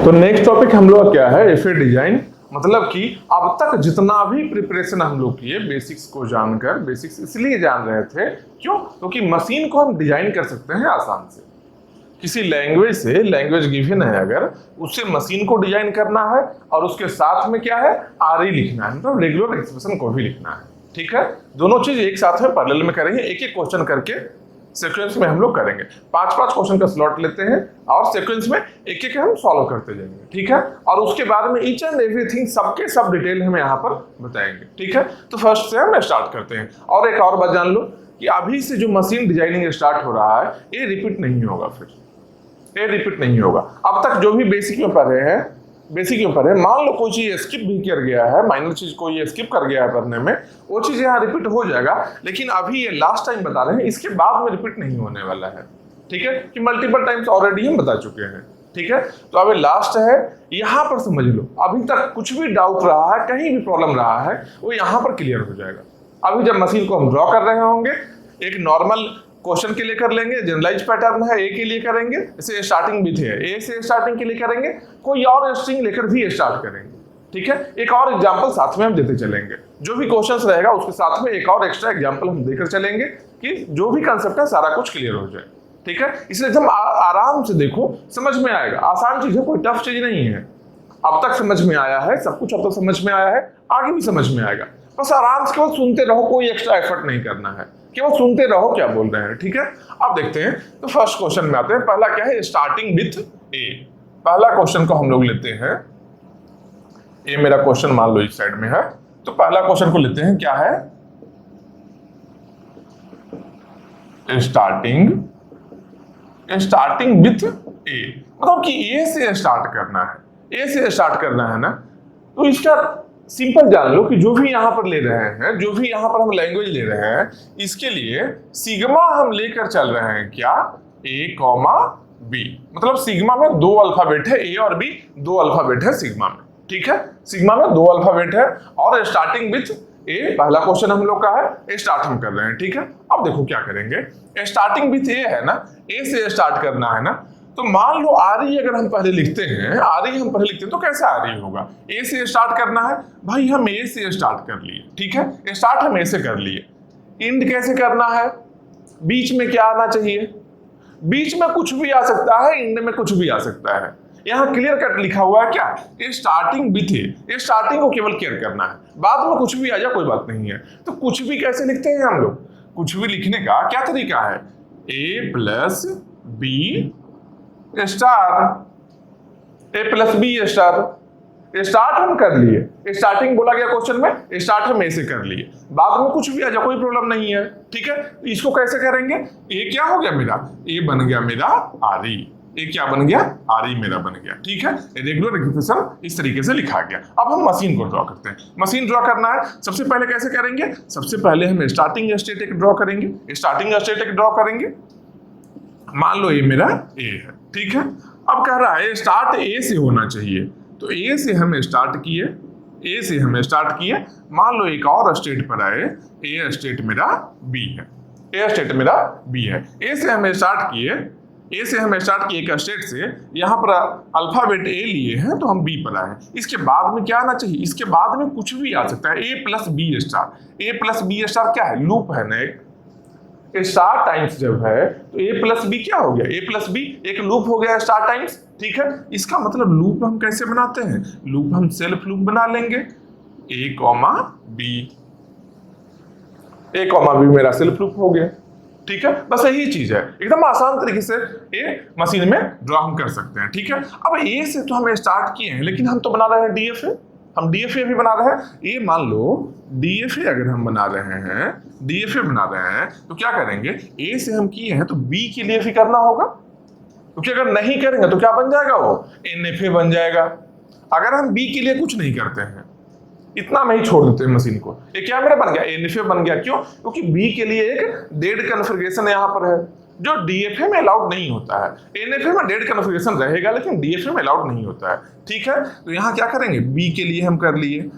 तो next topic हम लोग क्या है, एफए डिजाइन। मतलब कि अब तक जितना भी प्रिपरेशन हम लोग किए बेसिक्स को जानकर, बेसिक्स इसलिए जान रहे थे क्यों, क्योंकि मशीन को हम डिजाइन कर सकते हैं आसान से। किसी लैंग्वेज से, लैंग्वेज गिवन है अगर, उससे मशीन को डिजाइन करना है और उसके साथ में क्या है, आरई लिखना है, मतलब रेगुलर एक्सप्रेशन को भी लिखना है। ठीक है, दोनों चीज एक साथ में पैरेलल में करेंगे, एक एक क्वेश्चन करके सीक्वेंस में हम लोग करेंगे। 5-5 क्वेश्चन का स्लॉट लेते हैं और सीक्वेंस में एक एक हम सॉल्व करते जाएंगे। ठीक है, और उसके बाद में ईच एंड एवरीथिंग सबके सब डिटेल हम यहाँ पर बताएंगे। ठीक है, तो फर्स्ट से हम स्टार्ट करते हैं। और एक और बात जान लो कि अभी से जो मशीन डिजाइनिंग स्टार्ट हो रहा है ये रिपीट नहीं होगा, फिर ये रिपीट नहीं होगा। अब तक जो भी बेसिक में पढ़े हैं, बेसिक के ऊपर है, मान लो कोई चीज स्किप भी कर गया है, माइनर चीज कोई स्किप कर गया है पढ़ने में, वो चीज यहाँ रिपीट हो जाएगा। लेकिन अभी ये लास्ट टाइम बता रहे हैं, इसके बाद में रिपीट नहीं होने वाला है। ठीक है, कि मल्टीपल टाइम्स ऑलरेडी हम बता चुके हैं। ठीक है, तो अभी लास्ट है, यहाँ पर समझ लो अभी तक कुछ भी डाउट रहा है, कहीं भी प्रॉब्लम रहा है, वो यहाँ पर क्लियर हो जाएगा। अभी जब मशीन को हम ड्रॉ कर रहे होंगे, एक नॉर्मल क्वेश्चन के लिए कर लेंगे, जनरलाइज पैटर्न है, ए के लिए करेंगे, इसे स्टार्टिंग भी थे, ए से स्टार्टिंग के लिए करेंगे, कोई और स्ट्रिंग लेकर भी स्टार्ट करेंगे। ठीक है, एक और एग्जांपल साथ में हम देते चलेंगे, जो भी क्वेश्चंस रहेगा उसके साथ में एक और एक्स्ट्रा एग्जांपल हम देकर चलेंगे कि जो भी कंसेप्ट है सारा कुछ क्लियर हो जाए। ठीक है, इसलिए एकदम आराम से देखो, समझ में आएगा। आसान चीज है, कोई टफ चीज नहीं है। अब तक समझ में आया है, सब कुछ अब तक समझ में आया है, आगे भी समझ में आएगा। बस आराम से केवल सुनते रहो, कोई एक्स्ट्रा एफर्ट नहीं करना है, केवल सुनते रहो क्या बोल रहे हैं। ठीक है, अब देखते हैं। तो फर्स्ट क्वेश्चन में आते हैं। पहला क्या है, स्टार्टिंग विथ ए। पहला क्वेश्चन को हम लोग लेते हैं, ए मेरा क्वेश्चन मान लो इस साइड में है, तो पहला क्वेश्चन को लेते हैं। क्या है, स्टार्टिंग विथ ए, मतलब कि ए से स्टार्ट करना है, ए से स्टार्ट करना है ना। तो इसका सिंपल जान लो कि जो भी यहाँ पर ले रहे हैं, जो भी यहाँ पर हम लैंग्वेज ले रहे हैं, इसके लिए सिग्मा हम लेकर चल रहे हैं। क्या, ए कॉमा बी, मतलब सिग्मा में 2 अल्फाबेट है, ए और बी 2 अल्फाबेट है सिग्मा में। ठीक है, सिग्मा में 2 अल्फाबेट है और स्टार्टिंग विथ ए पहला क्वेश्चन हम लोग का है, स्टार्ट हम कर रहे हैं। ठीक है, अब देखो क्या करेंगे, स्टार्टिंग विथ ए है ना, ए से स्टार्ट करना है ना। तो मान लो आरई अगर हम पहले लिखते हैं, तो कैसे आरई होगा, ए से स्टार्ट करना है भाई, हम ए से स्टार्ट कर लिए। ठीक है, स्टार्ट हम ए से कर लिए। इंड कैसे करना है, बीच में क्या आना चाहिए, बीच में कुछ भी आ सकता है, इंड में कुछ भी आ सकता है। यहाँ क्लियर कट लिखा हुआ है क्या, ये स्टार्टिंग विथ है, ये स्टार्टिंग को केवल केयर करना है, बाद में कुछ भी आ जाए कोई बात नहीं है। तो कुछ भी कैसे लिखते हैं हम लोग, कुछ भी लिखने का क्या तरीका है, ए प्लस बी स्टार, ए प्लस बी स्टार। स्टार्ट हम कर लिए, स्टार्टिंग बोला गया क्वेश्चन में, स्टार्ट हम ए से कर लिए, बाद में कुछ भी आ जाए कोई प्रॉब्लम नहीं है। ठीक है, इसको कैसे करेंगे, ए क्या हो गया मेरा, ए बन गया मेरा आरई, ए क्या बन गया, आरई मेरा बन गया। ठीक है, रेगुलर एक्सप्रेशन इस तरीके से लिखा गया। अब हम मशीन को ड्रॉ करते हैं। मशीन ड्रॉ करना है, सबसे पहले कैसे करेंगे, सबसे पहले हम स्टार्टिंग स्टेट एक ड्रॉ करेंगे, स्टार्टिंग स्टेट एक ड्रॉ करेंगे। मान लो ये मेरा ए है। ठीक है, अब कह रहा है स्टार्ट ए से होना चाहिए, तो ए से हम स्टार्ट किए, ए से हम स्टार्ट किए। मान लो एक और स्टेट पर आए, ए स्टेट मेरा बी है, ए स्टेट मेरा बी है। ए से हम स्टार्ट किए, ए से हम स्टार्ट किए एक स्टेट से, यहाँ पर अल्फाबेट ए लिए हैं तो हम बी पर आए। इसके बाद में क्या आना चाहिए, इसके बाद में कुछ भी आ सकता है, ए प्लस बी स्टार। ए प्लस बी स्टार क्या है, लूप है ना, एक स्टार टाइम्स जब है तो ए प्लस बी क्या हो गया, ए प्लस बी एक लूप हो गया स्टार टाइम्स। ठीक है, इसका मतलब लूप हम कैसे बनाते हैं, लूप हम सेल्फ लूप बना लेंगे, ए कॉमा बी, ए कॉमा बी मेरा सेल्फ लूप हो गया। ठीक है, बस यही चीज है, एकदम आसान तरीके से ए मशीन में ड्रॉ हम कर सकते हैं। ठीक है, अब ए से तो हम स्टार्ट किए हैं, लेकिन हम तो बना रहे हैं डीएफए, हम डीएफए भी बना रहे हैं। ये मान लो डीएफए अगर हम बना रहे हैं, डीएफए बना रहे हैं तो क्या करेंगे, ए से हम किए हैं तो बी के लिए भी करना होगा, क्योंकि अगर नहीं करेंगे तो क्या बन जाएगा, वो एनएफए बन जाएगा। अगर हम बी के लिए कुछ नहीं करते हैं, इतना में ही छोड़ देते हैं मशीन को, ये क्या मेरा बन गया, एनएफए बन गया। क्यों, क्योंकि बी के लिए एक डेड कन्फिगरेशन यहाँ पर है, जो डीएफए में अलाउड नहीं होता है। एनएफए में डेड कन्फिगरेशन रहेगा, लेकिन डीएफए में अलाउड नहीं होता है। ठीक है, तो यहाँ क्या करेंगे, बी के लिए हम कर लिए,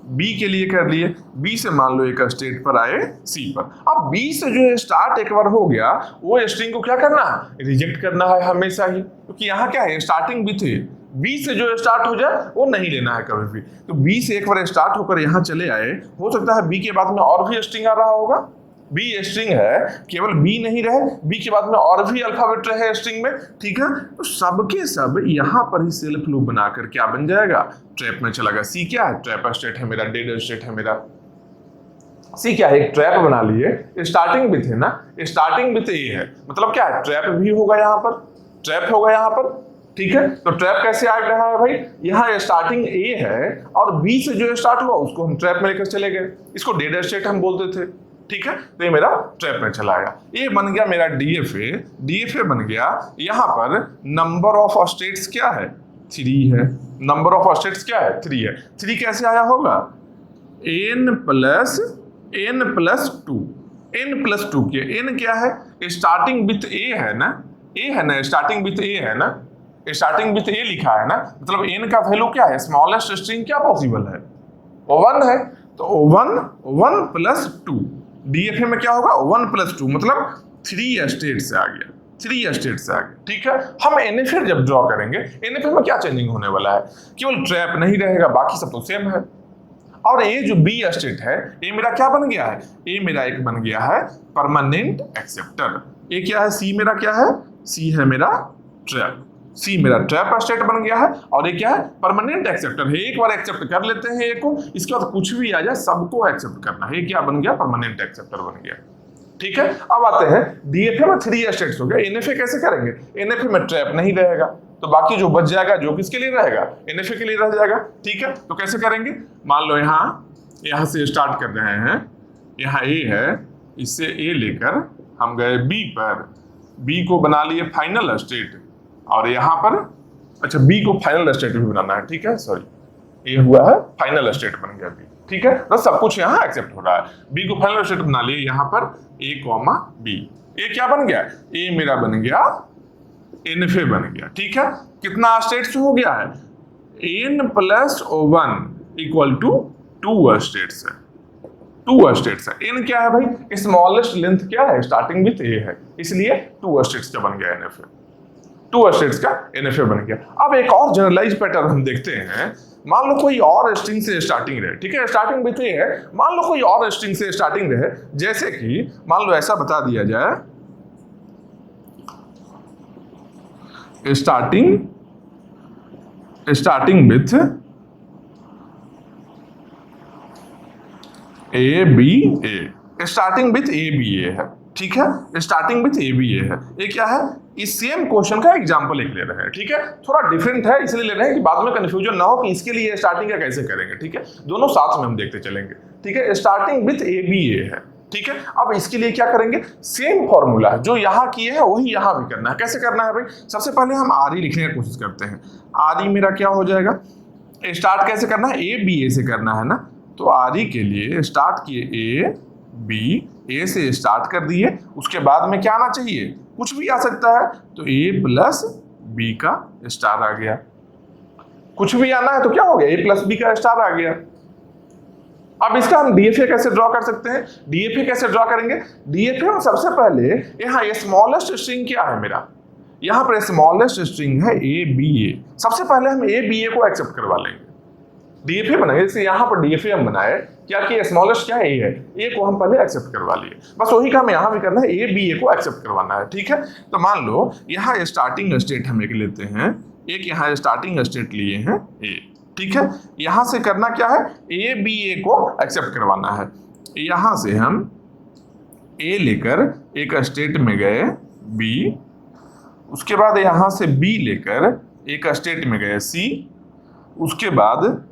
बी के लिए कर लिए, बी से मान लो एक स्टेट पर आए सी पर। अब बी से जो है स्टार्ट एक बार हो गया, वो स्ट्रिंग को क्या करना है, रिजेक्ट करना है हमेशा ही, क्योंकि यहाँ क्या है, स्टार्टिंग विथ बी से जो स्टार्ट हो जाए वो नहीं लेना है कभी भी। तो बी से एक बार स्टार्ट होकर यहाँ चले आए, हो सकता है बी के बाद में और भी स्ट्रिंग आ रहा होगा। बी स्ट्रिंग है, केवल बी नहीं रहे, बी के बाद में और भी अल्फाबेट रहे स्ट्रिंग में, ठीक है। तो सबके सब यहाँ पर ही सेल्फ लूप बनाकर क्या बन जाएगा, ट्रैप में चला गया। सी क्या है, ट्रैप स्टेट है मेरा, डेड स्टेट है मेरा। सी क्या है, एक ट्रैप बना लिए, स्टार्टिंग विथ है ना, स्टार्टिंग विथ ए है, मतलब क्या है, ट्रैप भी होगा यहाँ पर, ट्रैप होगा यहाँ पर, ठीक है। तो ट्रैप कैसे आ रहा है भाई, यहाँ स्टार्टिंग ए है और बी से जो स्टार्ट हुआ उसको हम ट्रैप में लेकर चले गए, इसको डेड स्टेट हम बोलते थे, ठीक है। तो ये मेरा ट्रैप में चला गया, ये बन गया मेरा डीएफए। डीएफए बन गया, यहाँ पर नंबर ऑफ स्टेट्स क्या है, 3 है। नंबर ऑफ स्टेट्स क्या है, 3 है। 3 कैसे आया होगा, n प्लस 2, n प्लस 2 के, n क्या है, स्टार्टिंग विथ ए है ना, ए है ना, स्टार्टिंग विथ ए है ना, स्टार्टिंग विथ ए लिखा है ना, मतलब n का वैल्यू क्या है, स्मॉलेस्ट स्ट्रिंग क्या पॉसिबल है, 1 है। तो 1 प्लस 2, डीएफए में क्या होगा, 1 प्लस 2 मतलब 3 स्टेट से आ गया, 3 स्टेट से आ गया, ठीक है। हम एनएफए जब ड्रॉ करेंगे, एनएफए में क्या चेंजिंग होने वाला है, केवल ट्रैप नहीं रहेगा, बाकी सब तो सेम है। और ये जो बी स्टेट है, ये मेरा क्या बन गया है, ये मेरा एक बन गया है परमानेंट एक्सेप्टर। ये क्या है, सी मेरा क्या है, सी है मेरा ट्रैप, सी मेरा ट्रैप स्टेट बन गया है। और ये क्या है, परमानेंट एक्सेप्टर है, एक बार एक्सेप्ट कर लेते हैं एक को, इसके बाद कुछ भी आ जाए सबको एक्सेप्ट करना है। ये क्या बन गया, परमानेंट एक्सेप्टर बन गया, ठीक है। अब आते हैं डीएफए में 3 स्टेट्स हो गए, एनएफए कैसे करेंगे, एनएफए में ट्रैप नहीं रहेगा, तो बाकी जो बच जाएगा जो किसके लिए रहेगा, एनएफए के लिए रह जाएगा, ठीक है। तो कैसे करेंगे, मान लो यहाँ से स्टार्ट कर रहे हैं, यहाँ ए है, इससे ए लेकर हम गए बी पर, बी को बना लिए फाइनल स्टेट, और यहाँ पर अच्छा बी को फाइनल स्टेट भी बनाना है, ठीक है, सॉरी ये हुआ है फाइनल स्टेट बन गया बी, ठीक है। तो सब कुछ यहाँ एक्सेप्ट हो रहा है, बी को फाइनल स्टेट बना लिए, यहाँ पर ए कॉमा बी, ए क्या बन गया, ए मेरा बन गया एनएफए बन गया, ठीक है। कितना स्टेट्स हो गया है, n plus 1 equal to 2 states है, 2 स्टेट्स है। n क्या है भाई, स्मॉलेस्ट लेंथ क्या है, स्टार्टिंग विथ a है, इसलिए 2 स्टेट्स का बन गया एनएफए, 2 स्टेट्स का एनएफए बन गया। अब एक और जनरलाइज पैटर्न हम देखते हैं, मान लो कोई और स्ट्रिंग से स्टार्टिंग रहे, ठीक है, स्टार्टिंग विथ a है, मान लो कोई और स्ट्रिंग से स्टार्टिंग रहे, जैसे कि मान लो ऐसा बता दिया जाए, starting with A B A, starting with A B A है, ठीक है, starting with A B A है। ये क्या है, इस सेम क्वेश्चन का एग्जांपल एक ले रहे हैं, ठीक है, थोड़ा डिफरेंट है इसलिए ले रहे हैं कि बाद में कंफ्यूजन ना हो कि इसके लिए स्टार्टिंग का कैसे करेंगे, ठीक है, दोनों साथ में हम देखते चलेंगे, ठीक है। Starting with A B A है, ठीक है। अब इसके लिए क्या करेंगे, सेम फॉर्मूला है जो यहाँ किए हैं वही यहाँ भी करना है। कैसे करना है भाई, सबसे पहले हम आर ई लिखने की कोशिश करते हैं। आर ई मेरा क्या हो जाएगा, स्टार्ट कैसे करना है, ए बी ए से करना है ना, तो आर ई के लिए स्टार्ट किए ए बी, ए से स्टार्ट कर दिए, उसके बाद में क्या आना चाहिए, कुछ भी आ सकता है, तो ए प्लस बी का स्टार आ गया, कुछ भी आना है तो क्या हो गया, ए प्लस बी का स्टार आ गया। अब इसका हम डीएफए कैसे ड्रॉ कर सकते हैं, डीएफए कैसे ड्रॉ करेंगे, डीएफए में सबसे पहले यहाँ ये स्मॉलेस्ट स्ट्रिंग क्या है मेरा, यहाँ पर स्मॉलेस्ट स्ट्रिंग है ए बी ए, सबसे पहले हम ए बी ए को एक्सेप्ट करवा लेंगे, डीएफए बनाएंगे। जैसे यहाँ पर डीएफए हम बनाए, क्या कि स्मॉलेस्ट क्या है, ए है, ए को हम पहले एक्सेप्ट करवा लिए, बस वही काम यहाँ भी करना है, ए बी ए को एक्सेप्ट करवाना है, ठीक है। तो मान लो यहाँ स्टार्टिंग स्टेट हम एक लेते हैं, एक यहाँ स्टार्टिंग स्टेट लिए हैं ए, ठीक है, यहां से करना क्या है, ए बी ए को एक्सेप्ट करवाना है। यहां से हम ए लेकर एक स्टेट में गए बी, उसके बाद यहां से बी लेकर एक स्टेट में गए सी, उसके बाद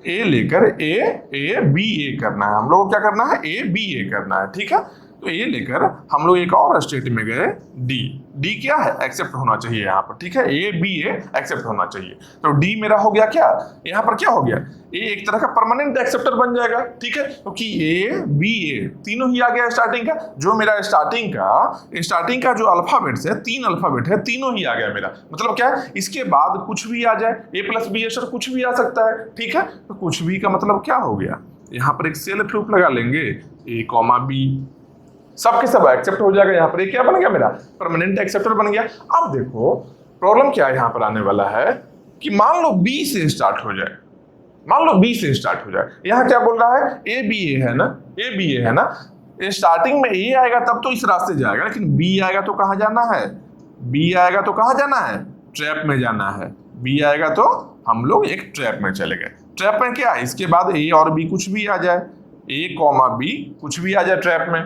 ए लेकर ए बी ए करना है, हम लोग को क्या करना है, ए बी ए करना है, ठीक है। तो ए लेकर हम लोग एक और स्टेट में गए डी, डी क्या है, एक्सेप्ट होना चाहिए यहाँ पर, ठीक है, ए बी ए एक्सेप्ट होना चाहिए। तो डी मेरा हो गया क्या, यहाँ पर क्या हो गया, ए एक तरह का परमानेंट एक्सेप्टर बन जाएगा, ठीक है, क्योंकि ए बी ए तीनों ही आ गया स्टार्टिंग का, जो मेरा स्टार्टिंग का जो अल्फाबेट्स है, 3 अल्फाबेट है, तीनों ही आ गया मेरा, मतलब क्या है, इसके बाद कुछ भी आ जाए, ए प्लस बी ए सर कुछ भी आ सकता है, ठीक है। तो कुछ भी का मतलब क्या हो गया, यहाँ पर एक सेल्फ लूप लगा लेंगे, ए कॉमा बी, सबके सब एक्सेप्ट हो जाएगा, यहाँ पर क्या बन गया मेरा, परमानेंट एक्सेप्टर बन गया। अब देखो प्रॉब्लम क्या है यहाँ पर आने वाला है, कि मान लो बी से स्टार्ट हो जाए, मान लो बी से स्टार्ट हो जाए, यहाँ क्या बोल रहा है ए बी ए है ना, ए बी ए है ना, स्टार्टिंग में ए आएगा तब तो इस रास्ते जाएगा, लेकिन बी आएगा तो कहाँ जाना है, बी आएगा तो कहाँ जाना है, ट्रैप में जाना है, बी आएगा तो हम लोग एक ट्रैप में चले गए। ट्रैप में क्या है, इसके बाद ए और बी कुछ भी आ जाए, ए कॉमा बी कुछ भी आ जाए ट्रैप में,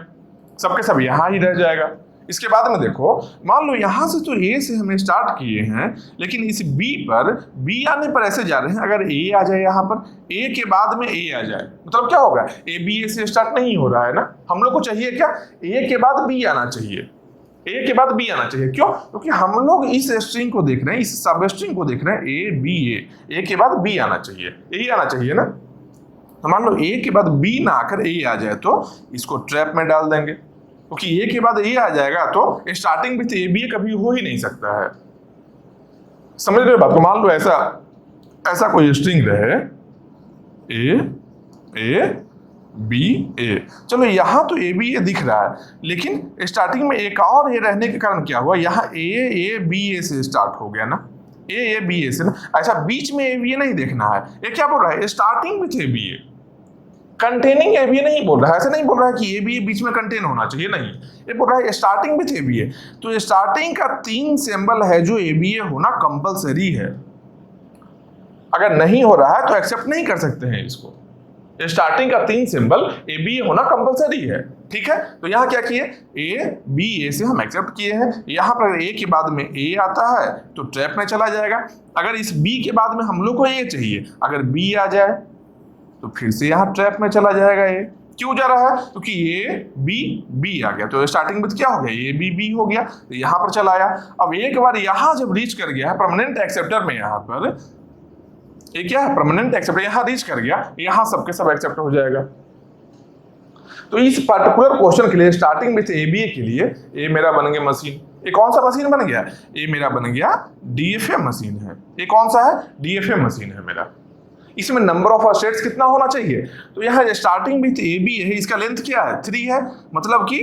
सबके सब यहाँ ही रह जाएगा। इसके बाद में देखो, मान लो यहां से तो ए से हमें स्टार्ट किए हैं, लेकिन इस बी पर, बी आने पर ऐसे जा रहे हैं, अगर ए आ जाए यहाँ पर, ए के बाद में ए आ जाए, मतलब क्या होगा, ए बी ए से स्टार्ट नहीं हो रहा है ना, हम लोग को चाहिए क्या, ए के बाद बी आना चाहिए, ए के बाद बी आना चाहिए। क्यों, क्योंकि हम लोग इस स्ट्रिंग को देख रहे हैं, इस सब स्ट्रिंग को देख रहे हैं, ए बी ए के बाद बी आना चाहिए, यही आना चाहिए ना। तो मान लो ए के बाद बी ना आकर ए आ जाए तो इसको ट्रैप में डाल देंगे, क्योंकि ए के बाद ए आ जाएगा तो स्टार्टिंग भी तो ए बी कभी हो ही नहीं सकता है। समझ रहे हो बात को। मान लो ऐसा कोई स्ट्रिंग रहे ए बी ए, चलो यहाँ तो ए बी ए दिख रहा है, लेकिन स्टार्टिंग में एक और ए रहने के कारण क्या हुआ, यहाँ ए बी ए से स्टार्ट हो गया ना, ए बी ए से ना, ऐसा बीच में ए बी ए नहीं देखना है। ये क्या बोल रहा है, starting with A B A, containing A B A नहीं बोल रहा है, ऐसा नहीं बोल रहा है कि ए बी ए बीच में कंटेन होना चाहिए, नहीं, ये बोल रहा है स्टार्टिंग विथ ए बी ए। तो स्टार्टिंग का 3 सिंबल है जो ए बी ए होना कंपलसरी है, अगर नहीं हो रहा है तो एक्सेप्ट नहीं कर सकते हैं इसको। स्टार्टिंग का 3 सिंबल ए बी ए होना कंपलसरी है, ठीक है। तो यहाँ क्या किए, ए बी ए से हम एक्सेप्ट किए हैं, यहाँ पर ए के बाद में ए आता है तो ट्रैप में चला जाएगा। अगर इस बी के बाद में हम लोग को ए चाहिए, अगर बी आ जाए तो फिर से यहाँ ट्रैप में चला जाएगा। ए क्यों जा रहा है, क्योंकि ए बी आ गया, तो स्टार्टिंग में क्या हो गया, ए बी हो गया, तो यहाँ पर चला आया। अब एक बार यहाँ जब रीच कर गया है परमानेंट एक्सेप्टर में, यहाँ पर ये क्या है, परमानेंट एक्सेप्टर, यहाँ रीच कर गया, यहाँ सबके सब एक्सेप्ट हो जाएगा। तो इस पर्टिकुलर क्वेश्चन के लिए स्टार्टिंग विथ ए बी ए के लिए ए मेरा बन गया मशीन। ये कौन सा मशीन बन गया, ये मेरा बन गया डीएफए मशीन है। ये कौन सा है, डीएफए मशीन है मेरा। इसमें नंबर ऑफ स्टेट्स कितना होना चाहिए, तो यहाँ स्टार्टिंग विथ ए बी है, इसका लेंथ क्या है, 3 है, मतलब कि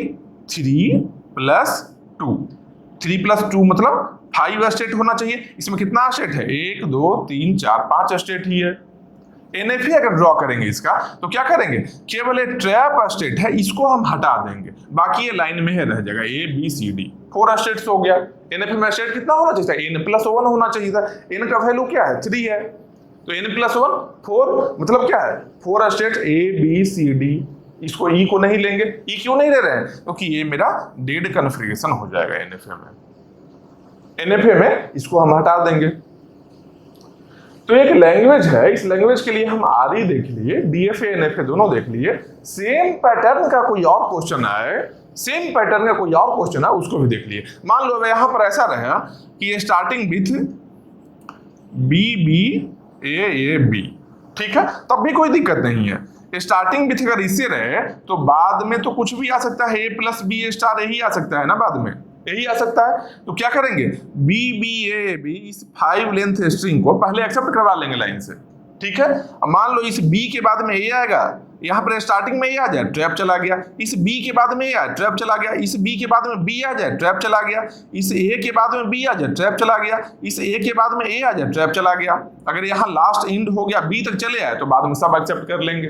3 + 2, 3 + 2 मतलब 5 स्टेट होना चाहिए। इसमें कितना स्टेट है, 1 2 3 4 5 स्टेट ही है। एनएफए अगर ड्रॉ करेंगे इसका तो क्या करेंगे, केवल एक ट्रैप स्टेट है, इसको हम हटा देंगे, बाकी ये लाइन में है रह जाएगा, A B C D, 4 states हो गया। एनएफए में स्टेट कितना होना चाहिए, n+1 होना चाहिए था। n का वैल्यू क्या है, 3 है, तो n+1 4, मतलब क्या है, 4 state A B C D. इसको ई को नहीं लेंगे, ई क्यों नहीं ले रहे हैं, क्योंकि ये मेरा डेड कन्फिगरेशन हो जाएगा एनएफए में। एनएफए में इसको हम हटा देंगे। तो एक लैंग्वेज है, इस लैंग्वेज के लिए हम आरई देख लिए, डीएफए एनएफए दोनों देख लिए। सेम पैटर्न का कोई और क्वेश्चन आए, सेम पैटर्न का कोई और क्वेश्चन है, उसको भी देख लिए। मान लो यहाँ पर ऐसा रहा कि starting with B B A B, ठीक है, तब भी कोई दिक्कत नहीं है। स्टार्टिंग विथ अगर इससे रहे तो बाद में तो कुछ भी आ सकता है, a + b स्टार यही आ सकता है ना, बाद में यही आ सकता है। तो क्या करेंगे, बी बी ए बी, इस 5 लेंथ स्ट्रिंग को पहले एक्सेप्ट करवा लेंगे लाइन से, ठीक है। अब मान लो इस बी के बाद में ए आएगा, यहाँ पर स्टार्टिंग में ए आ जाए, ट्रैप चला गया। इस बी के बाद में ए आए, ट्रैप चला गया। इस बी के बाद में बी आ जाए, ट्रैप चला गया। इस ए के बाद में बी आ जाए, ट्रैप चला गया। इस ए के बाद में ए आ जाए, ट्रैप चला गया। अगर यहाँ लास्ट एंड हो गया, बी तक चले आए, तो बाद में सब एक्सेप्ट कर लेंगे।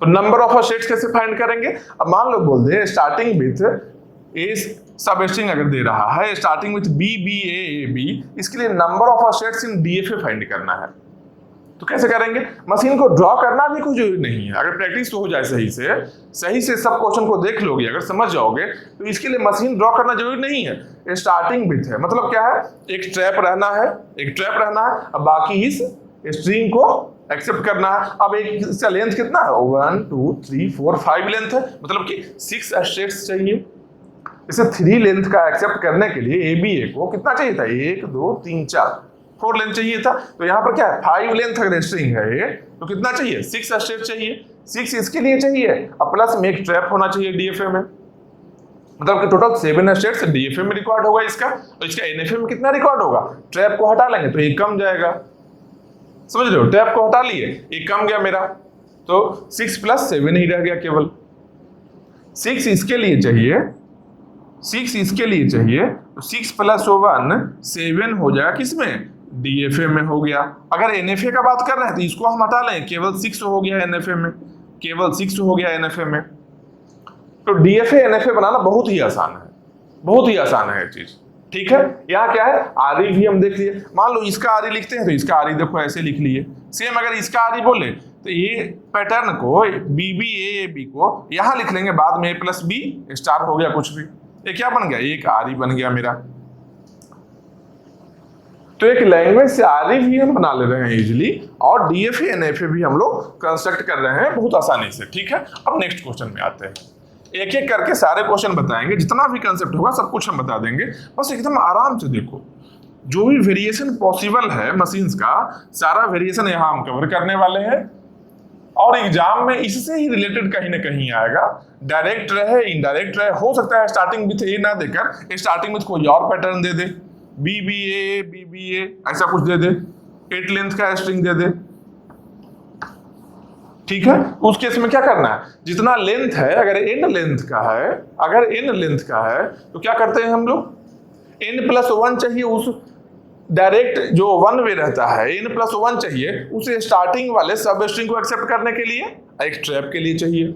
तो नंबर ऑफ स्टेट्स कैसे फाइंड करेंगे, अब मान लो बोल दे स्टार्टिंग विथ ए सब स्ट्रिंग अगर दे रहा है, starting with B B A B, इसके लिए number of states in DFA find करना है। तो कैसे करेंगे, मशीन को ड्रॉ करना भी कुछ जरूरी नहीं है, अगर प्रैक्टिस तो हो जाए सही से सब क्वेश्चन को देख लोगे, अगर समझ जाओगे, तो इसके लिए मशीन ड्रॉ करना जरूरी नहीं है। स्टार्टिंग विथ है, मतलब क्या है, एक ट्रैप रहना है, अब बाकी इस स्ट्रिंग को एक्सेप्ट करना है। अब एक इसका लेंथ कितना है, 1 2 3 4 5 लेंथ है, मतलब कि 6 स्टेट्स चाहिए। इसे 3 लेंथ का एक्सेप्ट करने के लिए ए बी ए को कितना चाहिए था, 1 2 3 4 लेंथ चाहिए था। तो यहाँ पर क्या है, 5 लेंथ अगर स्ट्रिंग है ये, तो कितना चाहिए, 6 स्टेट चाहिए। 6 इसके लिए चाहिए, अब प्लस में एक ट्रैप होना चाहिए डीएफए में, मतलब कि टोटल 7 स्टेट्स डीएफए में रिकॉर्ड होगा इसका। और इसका एनएफए में कितना रिकॉर्ड होगा, ट्रैप को हटा लेंगे तो एक कम जाएगा, समझ रहे हो, ट्रैप को हटा लिए, एक कम गया मेरा, तो 6 + 7 ही रह गया केवल। 6 इसके लिए चाहिए, 6 इसके लिए चाहिए, तो 6 + 1 7 हो जाएगा किसमें, DFA में हो गया। अगर NFA का बात कर रहे हैं तो इसको हम हटा लें, केवल 6 हो गया NFA में, केवल 6 हो गया NFA में। तो DFA NFA बनाना बहुत ही आसान है, बहुत ही आसान है चीज, ठीक है। यहाँ क्या है, RE भी हम देख लिए। मान लो इसका RE लिखते हैं तो इसका RE देखो ऐसे लिख लिए। सेम अगर इसका RE बोले तो ये पैटर्न को BBAAB को यहाँ लिख लेंगे, बाद में A+B स्टार हो गया कुछ भी। ये क्या बन गया, एक RE बन गया मेरा। तो एक लैंग्वेज से RE भी हम बना ले रहे हैं इजिली, और DFA NFA भी हम लोग कंस्ट्रक्ट कर रहे हैं बहुत आसानी से, ठीक है। अब नेक्स्ट क्वेश्चन में आते हैं, एक एक करके सारे क्वेश्चन बताएंगे, जितना भी कंसेप्ट होगा सब कुछ हम बता देंगे। बस एकदम आराम से देखो, जो भी वेरिएशन पॉसिबल है मशीन्स का, सारा वेरिएशन यहाँ हम कवर करने वाले हैं। और एग्जाम में इससे ही रिलेटेड कहीं ना कहीं आएगा, डायरेक्ट रहे इनडायरेक्ट रहे। हो सकता है स्टार्टिंग विथ ए ना देकर स्टार्टिंग में कोई और पैटर्न दे दे, BBA ऐसा कुछ दे दे, 8 लेंथ का स्ट्रिंग दे दे, ठीक है। उस केस में क्या करना है, जितना लेंथ है, अगर n लेंथ का है, अगर n लेंथ का है तो क्या करते हैं हम लोग, n+1 चाहिए उस डायरेक्ट जो 1 वे रहता है, n+1 चाहिए उसे स्टार्टिंग वाले सब स्ट्रिंग को एक्सेप्ट करने के लिए, एक ट्रैप के लिए चाहिए।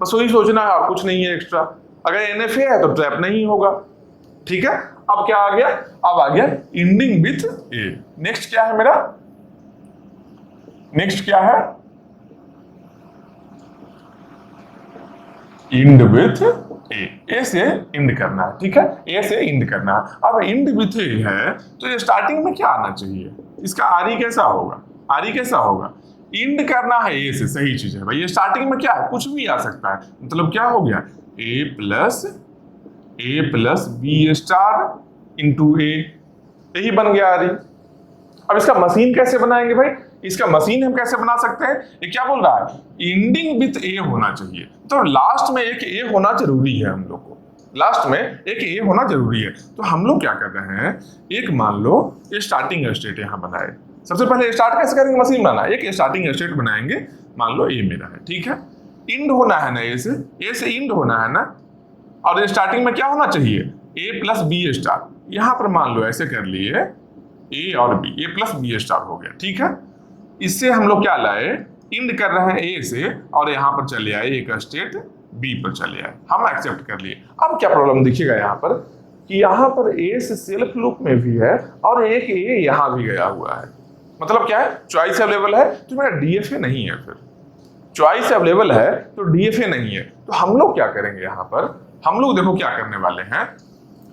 बस वही सोचना है और कुछ नहीं है एक्स्ट्रा। अगर NFA है तो ट्रैप नहीं होगा, ठीक है। अब क्या आ गया, अब आ गया एंडिंग विथ ए। नेक्स्ट क्या है मेरा, नेक्स्ट क्या है, इंड विथ ए से इंड करना है, ठीक है, ए से इंड करना है। अब इंड विथ ए है तो ये स्टार्टिंग में क्या आना चाहिए, इसका RE कैसा होगा, RE कैसा होगा, इंड करना है ए से, सही चीज है भाई। ये स्टार्टिंग में क्या है, कुछ भी आ सकता है, मतलब क्या हो गया, A+ B स्टार इंटू ए, यही बन गया RE। अब इसका मशीन कैसे बनाएंगे भाई, इसका मशीन हम कैसे बना सकते हैं, ये क्या बोल रहा है, एंडिंग विथ ए होना चाहिए। तो लास्ट में एक ए होना जरूरी है, हम लोग को लास्ट में एक ए होना जरूरी है। तो हम लोग क्या कर रहे हैं, एक मान लो ये स्टार्टिंग स्टेट यहाँ बनाए। सबसे पहले स्टार्ट कैसे करेंगे, मशीन बनाना, एक स्टार्टिंग स्टेट बनाएंगे, मान लो ए मेरा है, ठीक है। इंड होना है ना, ए से इंड होना है ना, और ये स्टार्टिंग में क्या होना चाहिए, A+B स्टार। यहाँ पर मान लो ऐसे कर लिए, ए और बी, A+B स्टार हो गया, ठीक है। इससे हम लोग क्या लाए, इंड कर रहे हैं ए से, और यहाँ पर चले आए एक स्टेट बी पर चले आए, हम एक्सेप्ट कर लिए। अब क्या प्रॉब्लम दिखेगा यहाँ पर, कि यहाँ पर ए से सेल्फ लूप में भी है और एक ए यहाँ भी गया हुआ है। मतलब क्या है, चॉइस अवेलेबल है तो मेरा DFA नहीं है, फिर चॉइस अवेलेबल है तो DFA नहीं है। तो हम लोग क्या करेंगे यहाँ पर, हम लोग देखो क्या करने वाले हैं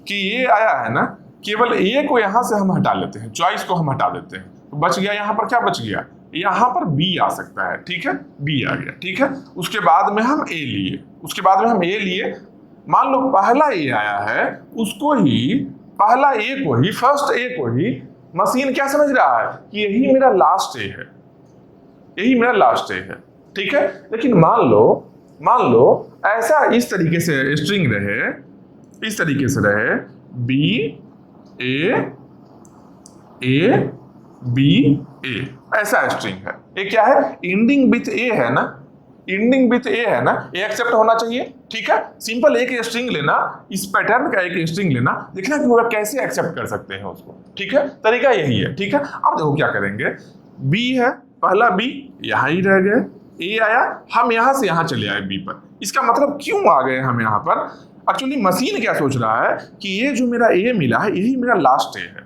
कि ये आया है ना, केवल ए को यहाँ से हम हटा लेते हैं, चॉइस को हम हटा देते हैं, तो बच गया यहाँ पर, क्या बच गया, यहाँ पर B आ सकता है, ठीक है, B आ गया, ठीक है। उसके बाद में हम A लिए, उसके बाद में हम A लिए, मान लो पहला A आया है, उसको ही, पहला A को ही, फर्स्ट A को ही मशीन क्या समझ रहा है कि यही मेरा लास्ट A है, यही मेरा लास्ट A है, ठीक है। लेकिन मान लो ऐसा इस तरीके से स्ट्रिंग रहे, इस तरीके से रहे, BA ऐसा स्ट्रिंग है। ये क्या है, एंडिंग विथ ए है ना, एंडिंग विथ ए है ना, ये एक्सेप्ट होना चाहिए, ठीक है। सिंपल एक स्ट्रिंग लेना, इस पैटर्न का एक स्ट्रिंग लेना, देखना कि वो कैसे एक्सेप्ट कर सकते हैं उसको, ठीक है। तरीका यही है, ठीक है। अब देखो क्या करेंगे, B है, पहला B यहाँ ही रह गए, A आया, हम यहाँ से यहाँ चले आए B पर। इसका मतलब क्यों आ गए हम यहाँ पर, एक्चुअली मशीन क्या सोच रहा है कि ये जो मेरा A मिला है यही मेरा लास्ट A है,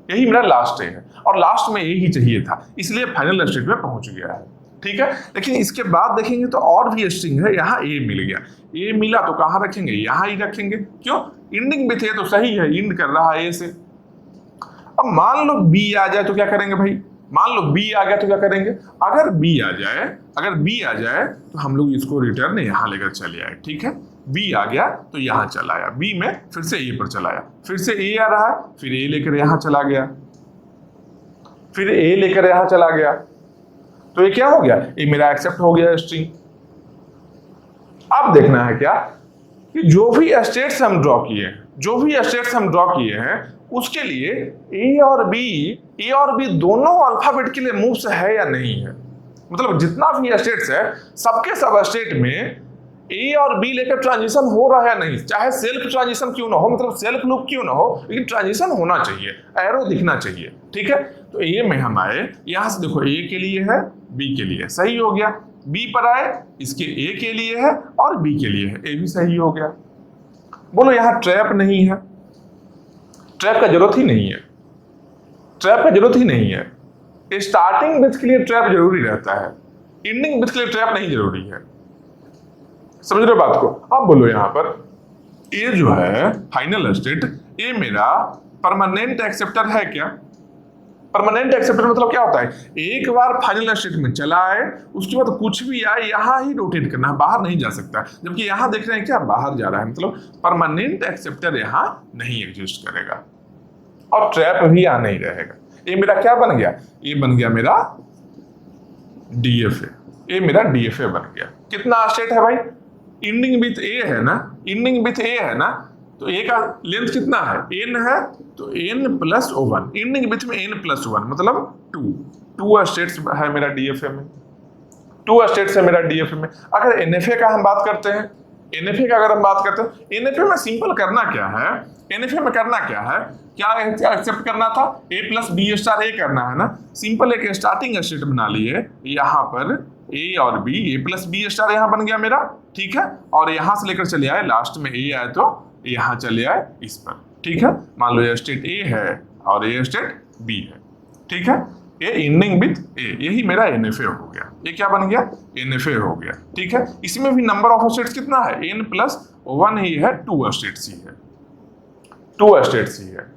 यही मेरा लास्ट A है, और लास्ट में A ही चाहिए था, इसलिए फाइनल स्टेट में पहुंच गया है, ठीक है। लेकिन इसके बाद देखेंगे तो और भी स्ट्रिंग है, यहाँ A मिल गया, A मिला तो कहाँ रखेंगे, यहाँ ही रखेंगे, क्यों, एंडिंग में थे तो सही है, एंड कर रहा है A से। अब मान लो B आ जाए तो क्या करेंगे भाई, मान लो B आ गया तो क्या करेंगे, अगर B आ जाए तो हम लोग इसको रिटर्न यहाँ लेकर चले आए, ठीक है। B आ गया तो यहाँ चला आया, B में फिर से A पर चला आया, फिर से A आ रहा है, फिर A लेकर यहाँ चला गया, फिर A लेकर यहाँ चला गया, तो ये क्या हो गया, ये मेरा एक्सेप्ट हो गया स्ट्रिंग। अब देखना है क्या कि जो भी स्टेट्स हम ड्रॉ किए हैं, उसके लिए ए और बी दोनों अल्फाबेट के लिए मूव्स है या नहीं है। मतलब जितना भी स्टेट्स है, सबके सब स्टेट में ए और बी लेकर ट्रांजिशन हो रहा है नहीं, चाहे सेल्फ ट्रांजिशन क्यों ना हो, मतलब सेल्फ लूप क्यों ना हो, लेकिन ट्रांजिशन होना चाहिए, एरो दिखना चाहिए। ठीक है, तो ए में हम आए, यहां से देखो ए के लिए है, बी के लिए, सही हो गया। बी पर आए, इसके ए के लिए है और बी के लिए है, ए भी सही हो गया। बोलो यहां ट्रैप नहीं है, ट्रैप का जरूरत ही नहीं है, ट्रैप का जरूरत ही नहीं है। स्टार्टिंग बिट्स के लिए ट्रैप जरूरी रहता है, एंडिंग बिट्स के लिए ट्रैप नहीं जरूरी है। समझ रहे हो बात को? अब बोलो यहां पर ये जो है फाइनल स्टेट, ये मेरा परमानेंट एक्सेप्टर है क्या? परमानेंट एक्सेप्टर मतलब क्या होता है? एक बार फाइनल स्टेट में चला आए, उसके बाद कुछ भी आए यहां ही रोटेट करना है, बाहर नहीं जा सकता। जबकि यहां देख रहे हैं क्या, बाहर जा रहा है, मतलब परमानेंट एक्सेप्टर यहां नहीं एग्जिस्ट करेगा और ट्रैप भी यहां नहीं रहेगा। ये मेरा क्या बन गया? ये बन गया मेरा डीएफए, ये मेरा डीएफए बन गया। कितना स्टेट है भाई? एंडिंग विथ ए है ना, एंडिंग विथ ए है ना, तो ए का लेंथ कितना है? n है, तो n plus O1, ending with में n प्लस 1 मतलब 2 स्टेट्स है मेरा डीएफए में, 2 स्टेट्स है मेरा डीएफए में। अगर एनएफए का हम बात करते हैं, एनएफए का अगर हम बात करते हैं, एनएफए में सिंपल करना क्या है? एनएफए में करना क्या है? क्या एक्सेप्ट करना था? a प्लस बी स्टार ए करना है ना। सिंपल एक स्टार्टिंग स्टेट बना लिए, यहाँ पर a और b, a plus B star यहाँ बन गया मेरा, ठीक है। और यहाँ से लेकर चले आए, लास्ट में a आए तो यहाँ चले आए इस पर, ठीक है। मान लो ये स्टेट a है और ये स्टेट b है, ठीक है। ये एंडिंग विथ a, यही मेरा एनएफए हो गया। ये क्या बन गया? एनएफए हो गया, ठीक है। इसमें भी नंबर ऑफ स्टेट्स कितना है? n प्लस 1 ही है, 2 स्टेट्स ही है, 2 स्टेट्स ही है।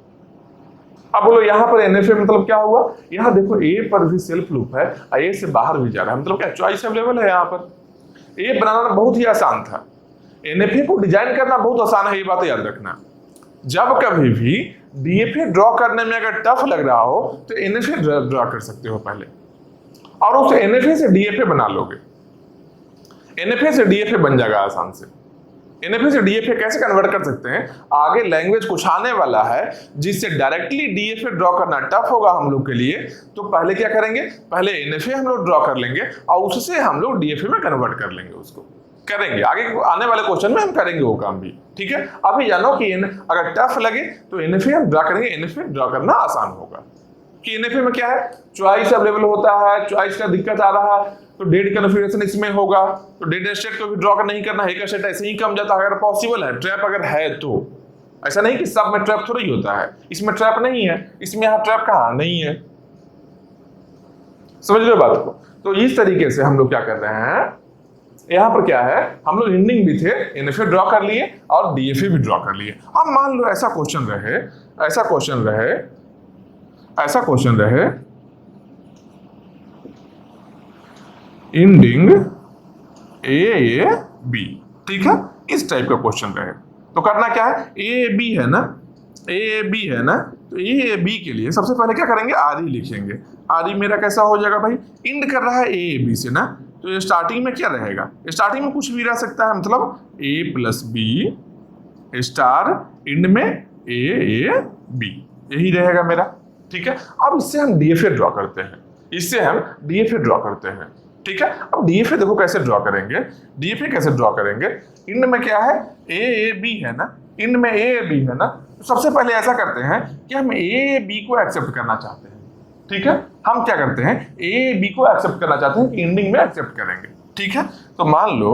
अब बोलो यहाँ पर एनएफए मतलब क्या हुआ? यहाँ देखो ए पर भी सेल्फ लूप है, ए से बाहर भी जा रहा है, मतलब क्या चॉइस अवेलेबल है यहाँ पर। ए बनाना बहुत ही आसान था, एनएफए को डिजाइन करना बहुत आसान है, ये बात याद रखना। जब कभी भी डीएफए ड्रॉ करने में अगर टफ लग रहा हो तो एनएफए ड्रॉ कर सकते हो पहले, और उस एनएफए से डीएफए बना लोगे, एनएफए से डीएफए बन जाएगा आसान से। एनएफए से डीएफए कैसे कन्वर्ट कर सकते हैं? आगे लैंग्वेज कुछ आने वाला है जिससे डायरेक्टली डीएफए ड्रॉ करना टफ होगा हम लोग के लिए, तो पहले क्या करेंगे? पहले एनएफए हम लोग ड्रॉ कर लेंगे और उससे हम लोग डीएफए में कन्वर्ट कर लेंगे, उसको करेंगे। आगे आने वाले क्वेश्चन में हम करेंगे वो काम भी, ठीक है। अभी जानो कि अगर टफ लगे तो एनएफए हम ड्रॉ करेंगे, एनएफए ड्रॉ करना आसान होगा। कि एनएफए में क्या है? चॉइस अवेलेबल होता है, चॉइस का दिक्कत आ रहा है तो डेट कन्फिगरेशन इसमें होगा, तो डेट स्टेट को भी ड्रॉ नहीं करना है, एक स्टेट ऐसे ही कम जाता है अगर पॉसिबल है, ट्रैप अगर है तो। ऐसा नहीं कि सब में ट्रैप थोड़ी होता है, इसमें ट्रैप नहीं है, इसमें यहाँ ट्रैप कहाँ नहीं है। समझ रहे हो बात को? तो इस तरीके से हम लोग क्या कर रहे हैं, यहाँ पर क्या है, हम लोग एंडिंग भी थे, एनएफए ड्रॉ कर लिए और डीएफए भी ड्रॉ कर लिए। अब मान लो ऐसा क्वेश्चन रहे, ऐसा क्वेश्चन रहे, ऐसा क्वेश्चन रहे, एंडिंग ए बी, ठीक है, इस टाइप का क्वेश्चन रहे तो करना क्या है? ए बी है ना, ए बी है ना, तो ए बी के लिए सबसे पहले क्या करेंगे? आर ई लिखेंगे। आर ई मेरा कैसा हो जाएगा भाई? एंड कर रहा है ए बी से ना, तो ये स्टार्टिंग में क्या रहेगा? स्टार्टिंग में कुछ भी रह सकता है, मतलब ए प्लस बी स्टार, एंड में ए बी, यही रहेगा मेरा, ठीक है। अब इससे हम डीएफए ड्रॉ करते हैं, इससे हम डीएफए ड्रॉ करते हैं, ठीक है। अब डीएफए देखो कैसे ड्रॉ करेंगे, डीएफए कैसे ड्रॉ करेंगे? एंड में क्या है? ए बी है ना, एंड में ए बी है ना, तो सबसे पहले ऐसा करते हैं कि हम ए बी को एक्सेप्ट करना चाहते हैं, ठीक है। हम क्या करते हैं? ए बी को एक्सेप्ट करना चाहते हैं, एंडिंग में एक्सेप्ट करेंगे, ठीक है। तो मान लो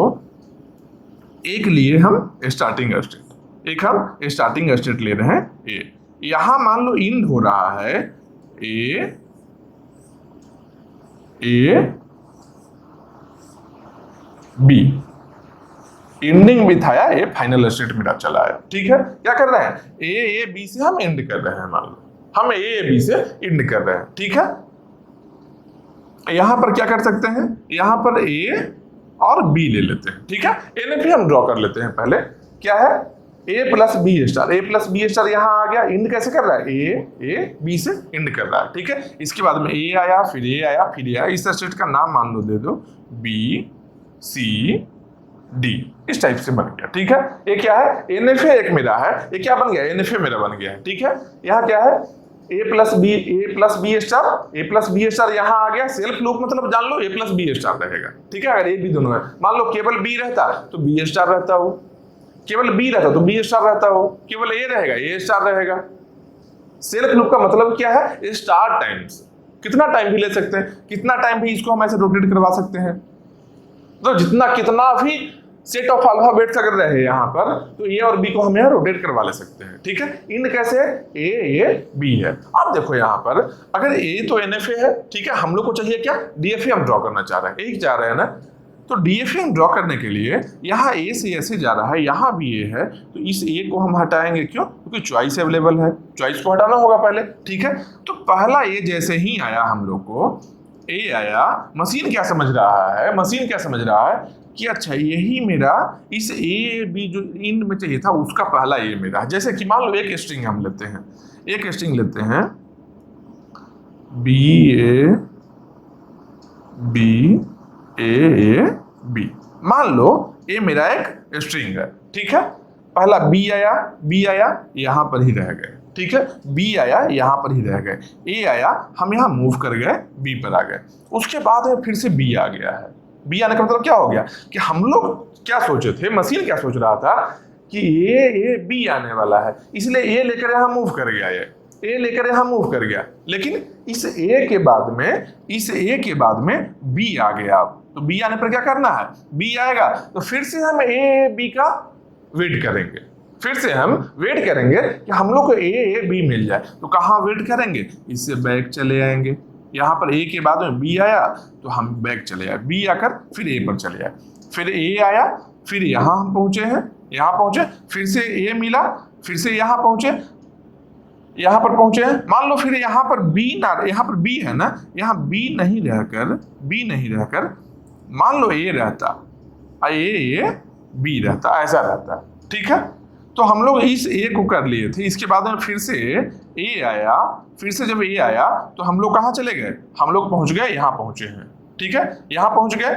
एक लिए हम स्टार्टिंग स्टेट, एक हम स्टार्टिंग स्टेट ले रहे हैं ए, यहां मान लो एंड हो रहा है ए बी, एंडिंग भी था ये फाइनल स्टेट मेरा चला है, ठीक है। क्या कर रहे हैं? ए बी से हम एंड कर रहे हैं, मान लो हम ए बी से एंड कर रहे हैं, ठीक है। यहां पर क्या कर सकते हैं? यहां पर ए और बी ले लेते हैं, ठीक है। एनएफए हम ड्रॉ कर लेते हैं पहले, क्या है? ए प्लस बी स्टार, ए प्लस बी स्टार यहां आ गया, एंड कैसे कर रहा है? ए बी से एंड कर रहा है, ठीक है। इसके बाद में ए आया, फिर ए आया, फिर ए आया, इस स्टेट का नाम मान लो दे दो बी सी डी, इस टाइप से बन गया, ठीक है। ये क्या है? एनएफए एक मेरा है, ये क्या बन गया? एनएफए मेरा बन गया है, ठीक है। यहाँ क्या है? ए प्लस बी स्टार यहाँ आ गया। सेल्फ लूप मतलब जान लो ए प्लस बी स्टार रहेगा, ठीक है। अगर ए बी दोनों है, मान लो केवल बी रहता तो बी स्टार रहता हो, केवल बी रहता तो बी स्टार रहता हो, केवल ए रहेगा ए स्टार रहेगा। सेल्फ लूप का मतलब क्या है, स्टार टाइम्स। कितना टाइम भी ले सकते हैं, कितना टाइम भी इसको हम ऐसे रोटेट करवा सकते हैं, तो कितना भी सेट ऑफ अल्फाबेट्स अगर रहे यहाँ पर तो ए और बी को हम यहाँ रोटेट करवा ले सकते हैं, ठीक है। इन कैसे है, ए बी है। अब देखो यहाँ पर अगर ए तो NFA है, ठीक है, हम लोग को चाहिए क्या, DFA हम ड्रॉ करना चाह रहे हैं, एक चाह रहे हैं ना। तो DFA हम ड्रॉ करने के लिए यहाँ ए से ऐसे जा रहा है, यहाँ भी ए है, तो इस ए को हम हटाएंगे, क्यों, क्योंकि चॉइस अवेलेबल है, चॉइस को हटाना होगा पहले, ठीक है। तो पहला ए जैसे ही आया हम लोग को ए आया, मशीन क्या समझ रहा है कि अच्छा यही मेरा इस ए बी जो इन में चाहिए था उसका पहला ए मेरा है। जैसे कि मान लो एक स्ट्रिंग हम लेते हैं, बी ए बी, मान लो ए मेरा एक स्ट्रिंग है, ठीक है। पहला बी आया यहाँ पर ही रह गए, ठीक है, बी आया यहाँ पर ही रह गए, ए आया हम यहाँ मूव कर गए, बी पर आ गए, उसके बाद में फिर से बी आ गया है। बी आने का मतलब क्या हो गया कि हम लोग क्या सोचे थे, मशीन क्या सोच रहा था कि ए बी आने वाला है, इसलिए ए लेकर यहाँ मूव कर गया, ए लेकर यहाँ मूव कर गया, लेकिन इस ए के बाद में बी आ गया। तो बी आने पर क्या करना है, बी आएगा तो फिर से हम ए बी का वेट करेंगे, कि हम लोग को ए बी मिल जाए। तो कहाँ वेट करेंगे, इससे बैक चले आएंगे, यहाँ पर ए के बाद में बी आया तो हम बैक चले आए, बी आकर फिर ए पर चले आए, फिर ए आया, फिर यहाँ हम पहुंचे, फिर से ए मिला, फिर से यहाँ पहुंचे हैं। मान लो फिर यहाँ पर बी है ना, यहाँ बी नहीं रहकर मान लो ए रहता, ए बी रहता, ऐसा रहता, ठीक है। तो हम लोग इस ए को कर लिए थे, इसके बाद में फिर से ए आया, फिर से जब ए आया तो हम लोग कहाँ चले गए, हम लोग पहुंच गए, यहाँ पहुंचे हैं, ठीक है, यहाँ पहुंच गए।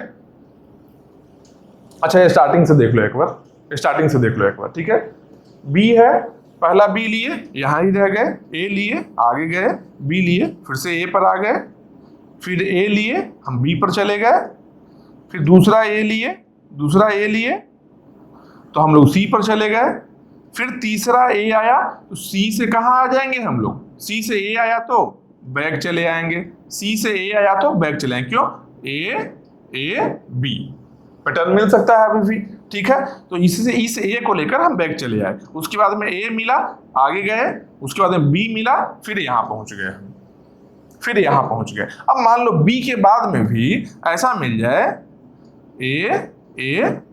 अच्छा ये स्टार्टिंग से देख लो एक बार, ठीक है। बी है, पहला बी लिए यहाँ ही रह गए, ए लिए आगे गए, बी लिए फिर से ए पर आ गए, फिर ए लिए हम बी पर चले गए, फिर दूसरा ए लिए तो हम लोग सी पर चले गए, फिर तीसरा ए आया तो सी से कहाँ आ जाएंगे हम लोग, सी से ए आया तो बैक चले आएंगे, क्यों, ए बी पैटर्न मिल सकता है अभी भी, ठीक है। तो इससे इस ए को लेकर हम बैक चले आए, उसके बाद में ए मिला आगे गए, उसके बाद में बी मिला, फिर यहाँ पहुंच गए, अब मान लो बी के बाद में भी ऐसा मिल जाए, ए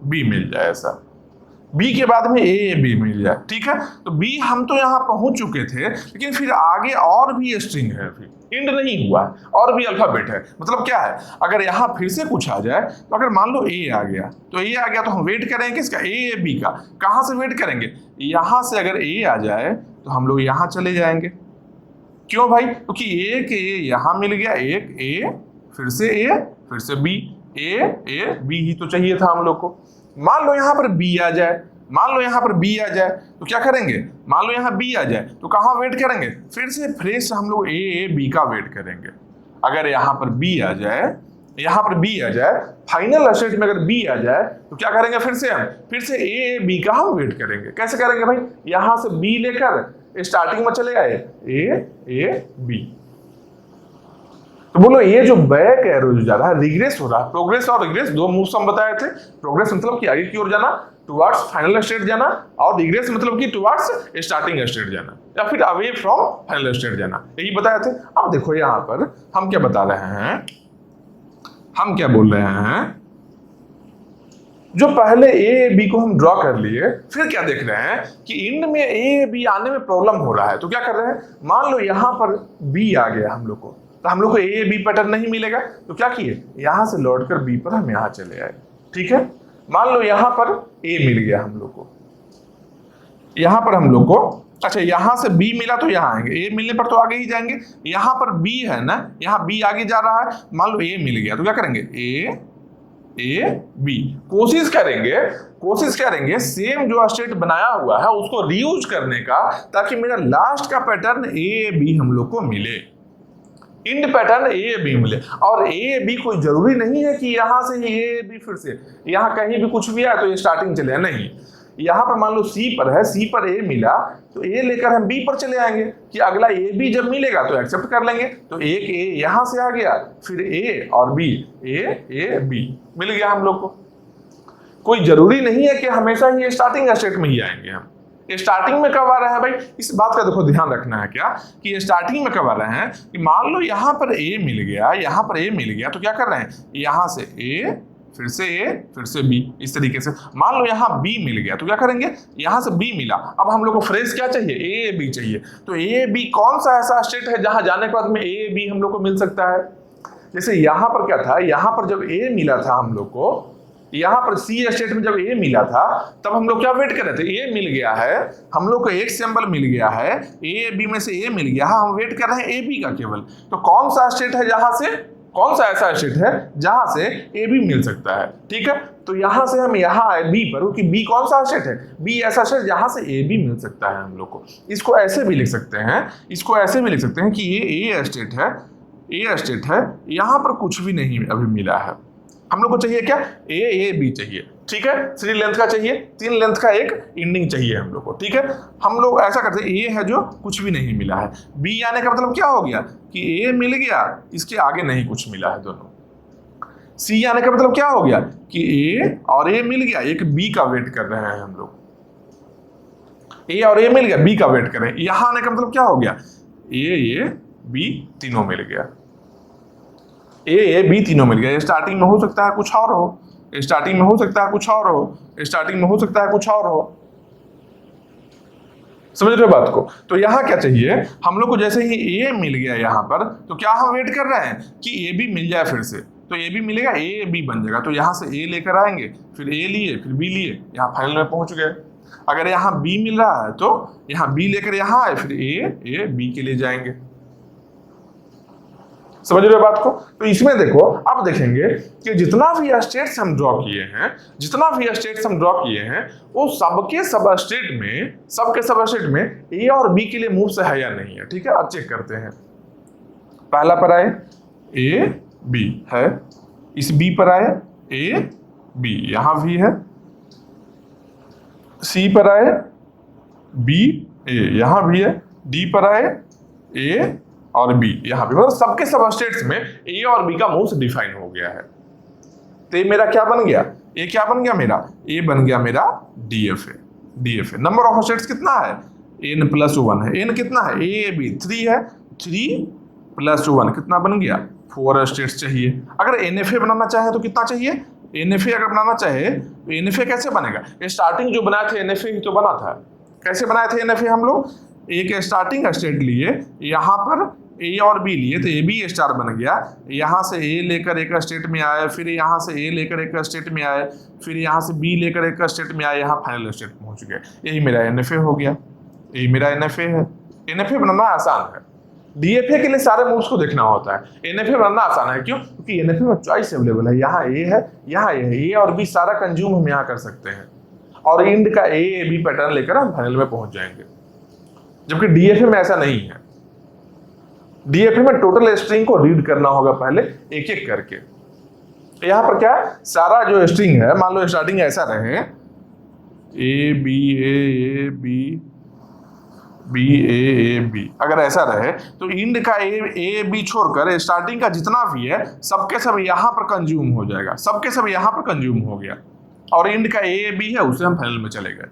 बी मिल जाए, ऐसा बी के बाद में ए बी मिल जाए, ठीक है। तो बी हम तो यहाँ पहुंच चुके थे, लेकिन फिर आगे और भी स्ट्रिंग है, फिर एंड नहीं हुआ है, और भी अल्फाबेट है। मतलब क्या है, अगर यहाँ फिर से कुछ आ जाए तो अगर मान लो ए आ गया तो हम वेट करेंगे किसका, ए बी का। कहाँ से वेट करेंगे, यहाँ से अगर ए आ जाए तो हम लोग यहाँ चले जाएंगे, क्यों भाई, क्योंकि एक ए यहाँ मिल गया, एक ए फिर से बी, ए बी ही तो चाहिए था हम लोग को। मान लो यहाँ पर बी आ जाए, तो क्या करेंगे, मान लो यहाँ बी आ जाए तो कहाँ वेट करेंगे, फिर से फ्रेश हम लोग ए बी का वेट करेंगे। अगर यहाँ पर बी आ जाए, फाइनल स्टेज में अगर बी आ जाए तो क्या करेंगे, फिर से ए बी का हम वेट करेंगे। कैसे करेंगे भाई, यहाँ से बी लेकर स्टार्टिंग में चले आए, ए बी, तो बोलो ये जो बैक एरो जो जा रहा है, रिग्रेस हो रहा है। प्रोग्रेस और रिग्रेस दो मूव्स हम बताए थे। प्रोग्रेस मतलब कि आगे की ओर जाना, टुवर्ड्स फाइनल स्टेट जाना, और रिग्रेस मतलब कि टुवर्ड्स स्टार्टिंग स्टेट जाना, या फिर अवे फ्रॉम फाइनल स्टेट जाना, यही बताए थे। अब देखो यहाँ पर हम क्या बता रहे हैं, हम क्या बोल रहे हैं, जो पहले ए बी को हम ड्रॉ कर लिए, फिर क्या देख रहे हैं कि इंड में ए बी आने में प्रॉब्लम हो रहा है। तो क्या कर रहे हैं, मान लो यहाँ पर बी आ गया हम लोग को, तो हम लोग को ए बी पैटर्न नहीं मिलेगा, तो क्या किए, यहाँ से लौटकर बी पर हम यहाँ चले आए, ठीक है। मान लो यहाँ पर ए मिल गया हम लोग को, यहाँ पर हम लोग को, अच्छा यहाँ से बी मिला तो यहाँ आएंगे, ए मिलने पर तो आगे ही जाएंगे। यहाँ पर बी है ना, यहाँ बी आगे जा रहा है, मान लो ए मिल गया तो क्या करेंगे, ए बी। कोशिश करेंगे सेम जो स्टेट बनाया हुआ है उसको रीयूज करने का, ताकि मेरा लास्ट का पैटर्न ए बी हम लोग को मिले, इंड पैटर्न ए बी मिले। और ए बी कोई जरूरी नहीं है कि यहां से ही ए बी फिर से यहां कहीं भी कुछ भी आए तो ये स्टार्टिंग चले, नहीं। यहां पर मान लो सी पर है, सी पर ए मिला तो ए लेकर हम बी पर चले आएंगे कि अगला ए बी जब मिलेगा तो एक्सेप्ट कर लेंगे। तो एक ए यहां से आ गया, फिर ए और बी, ए बी मिल गया हम लोग को। कोई जरूरी नहीं है कि हमेशा ही स्टार्टिंग स्टेट में ही आएंगे हम। स्टार्टिंग में कब आ रहे हैं भाई, इस बात का देखो ध्यान रखना है क्या कि स्टार्टिंग में कब आ रहे हैं कि मान लो यहां पर ए मिल गया, यहां पर ए मिल गया तो क्या कर रहे हैं, यहां से ए फिर से ए फिर से बी, इस तरीके से। मान लो यहाँ बी मिल गया तो क्या करेंगे, यहाँ से बी मिला, अब हम लोग को फ्रेज क्या चाहिए, ए बी चाहिए। तो ए बी कौन सा ऐसा स्टेट है जहां जाने के बाद में ए बी हम लोग को मिल सकता है। जैसे यहाँ पर क्या था, यहाँ पर जब ए मिला था हम लोग को, यहाँ पर सी स्टेट में जब ए मिला था तब हम लोग क्या वेट कर रहे थे, ए मिल गया है, हम लोग को एक सिंबल मिल गया है, ए बी में से ए मिल गया है, हम वेट कर रहे हैं ए बी का केवल। तो कौन सा स्टेट है जहां से, कौन सा ऐसा स्टेट है जहां से ए बी मिल सकता है, ठीक है। तो यहां से हम यहाँ आए बी पर, क्योंकि बी कौन सा स्टेट है, बी ऐसा स्टेट जहां से ए बी मिल सकता है हम लोग को। इसको ऐसे भी लिख सकते हैं, इसको ऐसे भी लिख सकते हैं कि ये ए स्टेट है, ए स्टेट है, यहां पर कुछ भी नहीं अभी मिला है। हम लोग को चाहिए क्या, ए बी चाहिए, ठीक है। 3 लेंथ का चाहिए, 3 लेंथ का एक इंडिंग चाहिए हम लोग को, ठीक है। हम लोग ऐसा करते हैं, ए है जो कुछ भी नहीं मिला है, बी आने का मतलब क्या हो गया कि ए मिल गया, इसके आगे नहीं कुछ मिला है दोनों। सी आने का मतलब क्या हो गया कि ए और ए मिल गया, एक बी का वेट कर रहे हैं हम लोग, ए और ए मिल गया, बी का वेट कर रहे हैं। यहां आने का मतलब क्या हो गया, ए बी तीनों मिल गया, ए बी तीनों मिल गया। स्टार्टिंग में हो सकता है कुछ और हो, स्टार्टिंग में हो सकता है कुछ और हो, स्टार्टिंग में हो सकता है कुछ और हो, समझ रहे हो बात को। तो यहाँ क्या चाहिए हम लोग को, जैसे ही ए मिल गया यहाँ पर तो क्या हम वेट कर रहे हैं कि ए बी मिल जाए फिर से, तो ए बी मिलेगा, ए बी बन जाएगा। तो यहाँ से ए लेकर आएंगे, फिर ए लिए, फिर बी लिए, यहाँ फाइनल में पहुंच गए। अगर यहाँ बी मिल रहा है तो यहाँ बी लेकर यहाँ आए, फिर ए बी के लिए जाएंगे, समझ रहे हो बात को। तो इसमें देखो, अब देखेंगे कि जितना भी स्टेट्स हम ड्रॉ किए हैं, वो सबके सब स्टेट में ए और बी के लिए मूव्स है या नहीं है, ठीक है। अब चेक करते हैं, पहला पर आए ए बी है, इस बी पर आए ए बी, यहां भी है, सी पर आए बी ए, यहां भी है, डी पर आए ए और बी, यहां पे, मतलब सबके सब स्टेट्स में ए और बी का मूव्स डिफाइन हो गया है। तो ये मेरा क्या बन गया, ए क्या बन गया मेरा, ए बन गया मेरा डीएफए। नंबर ऑफ स्टेट्स कितना है, n+1 है। n कितना है, ए बी 3 है, 3+1 कितना बन गया, 4 स्टेट्स चाहिए। अगर एनएफए बनाना चाहे तो कितना चाहिए, एनएफए अगर बनाना चाहे तो एनएफए कैसे बनेगा, स्टार्टिंग जो बनाए थे एनएफए ही तो बना था। कैसे बनाए थे एनएफए हम लोग, एक स्टार्टिंग स्टेट लिए, यहाँ पर ए और बी लिए तो ए बी स्टार बन गया, यहाँ से ए लेकर एक स्टेट में आए, फिर यहाँ से ए लेकर एक स्टेट में आए, फिर यहाँ से बी लेकर एक स्टेट में आए, यहाँ फाइनल स्टेट पहुँच गए। यही मेरा एनएफए हो गया, यही मेरा एनएफए है। एनएफए बनाना आसान है, डीएफए के लिए सारे मूव्स को देखना होता है, एनएफए बनाना आसान है। क्यों, क्योंकि एनएफए में चॉइस अवेलेबल है, यहाँ ए है, यहाँ ए है, ए और बी सारा कंज्यूम हम यहाँ कर सकते हैं, और इंड का ए बी पैटर्न लेकर हम फाइनल में पहुंच जाएंगे। जबकि डीएफए में ऐसा नहीं है, डीएफए में टोटल स्ट्रिंग को रीड करना होगा पहले एक एक करके। यहां पर क्या है, सारा जो स्ट्रिंग है, मान लो स्टार्टिंग ऐसा रहे A B A B B A B, अगर ऐसा रहे तो इंड का ए बी छोड़कर स्टार्टिंग का जितना भी है सबके सब यहां पर कंज्यूम हो जाएगा, सबके सब यहां पर कंज्यूम हो गया, और इंड का ए बी है उसे हम फाइनल में चले गए।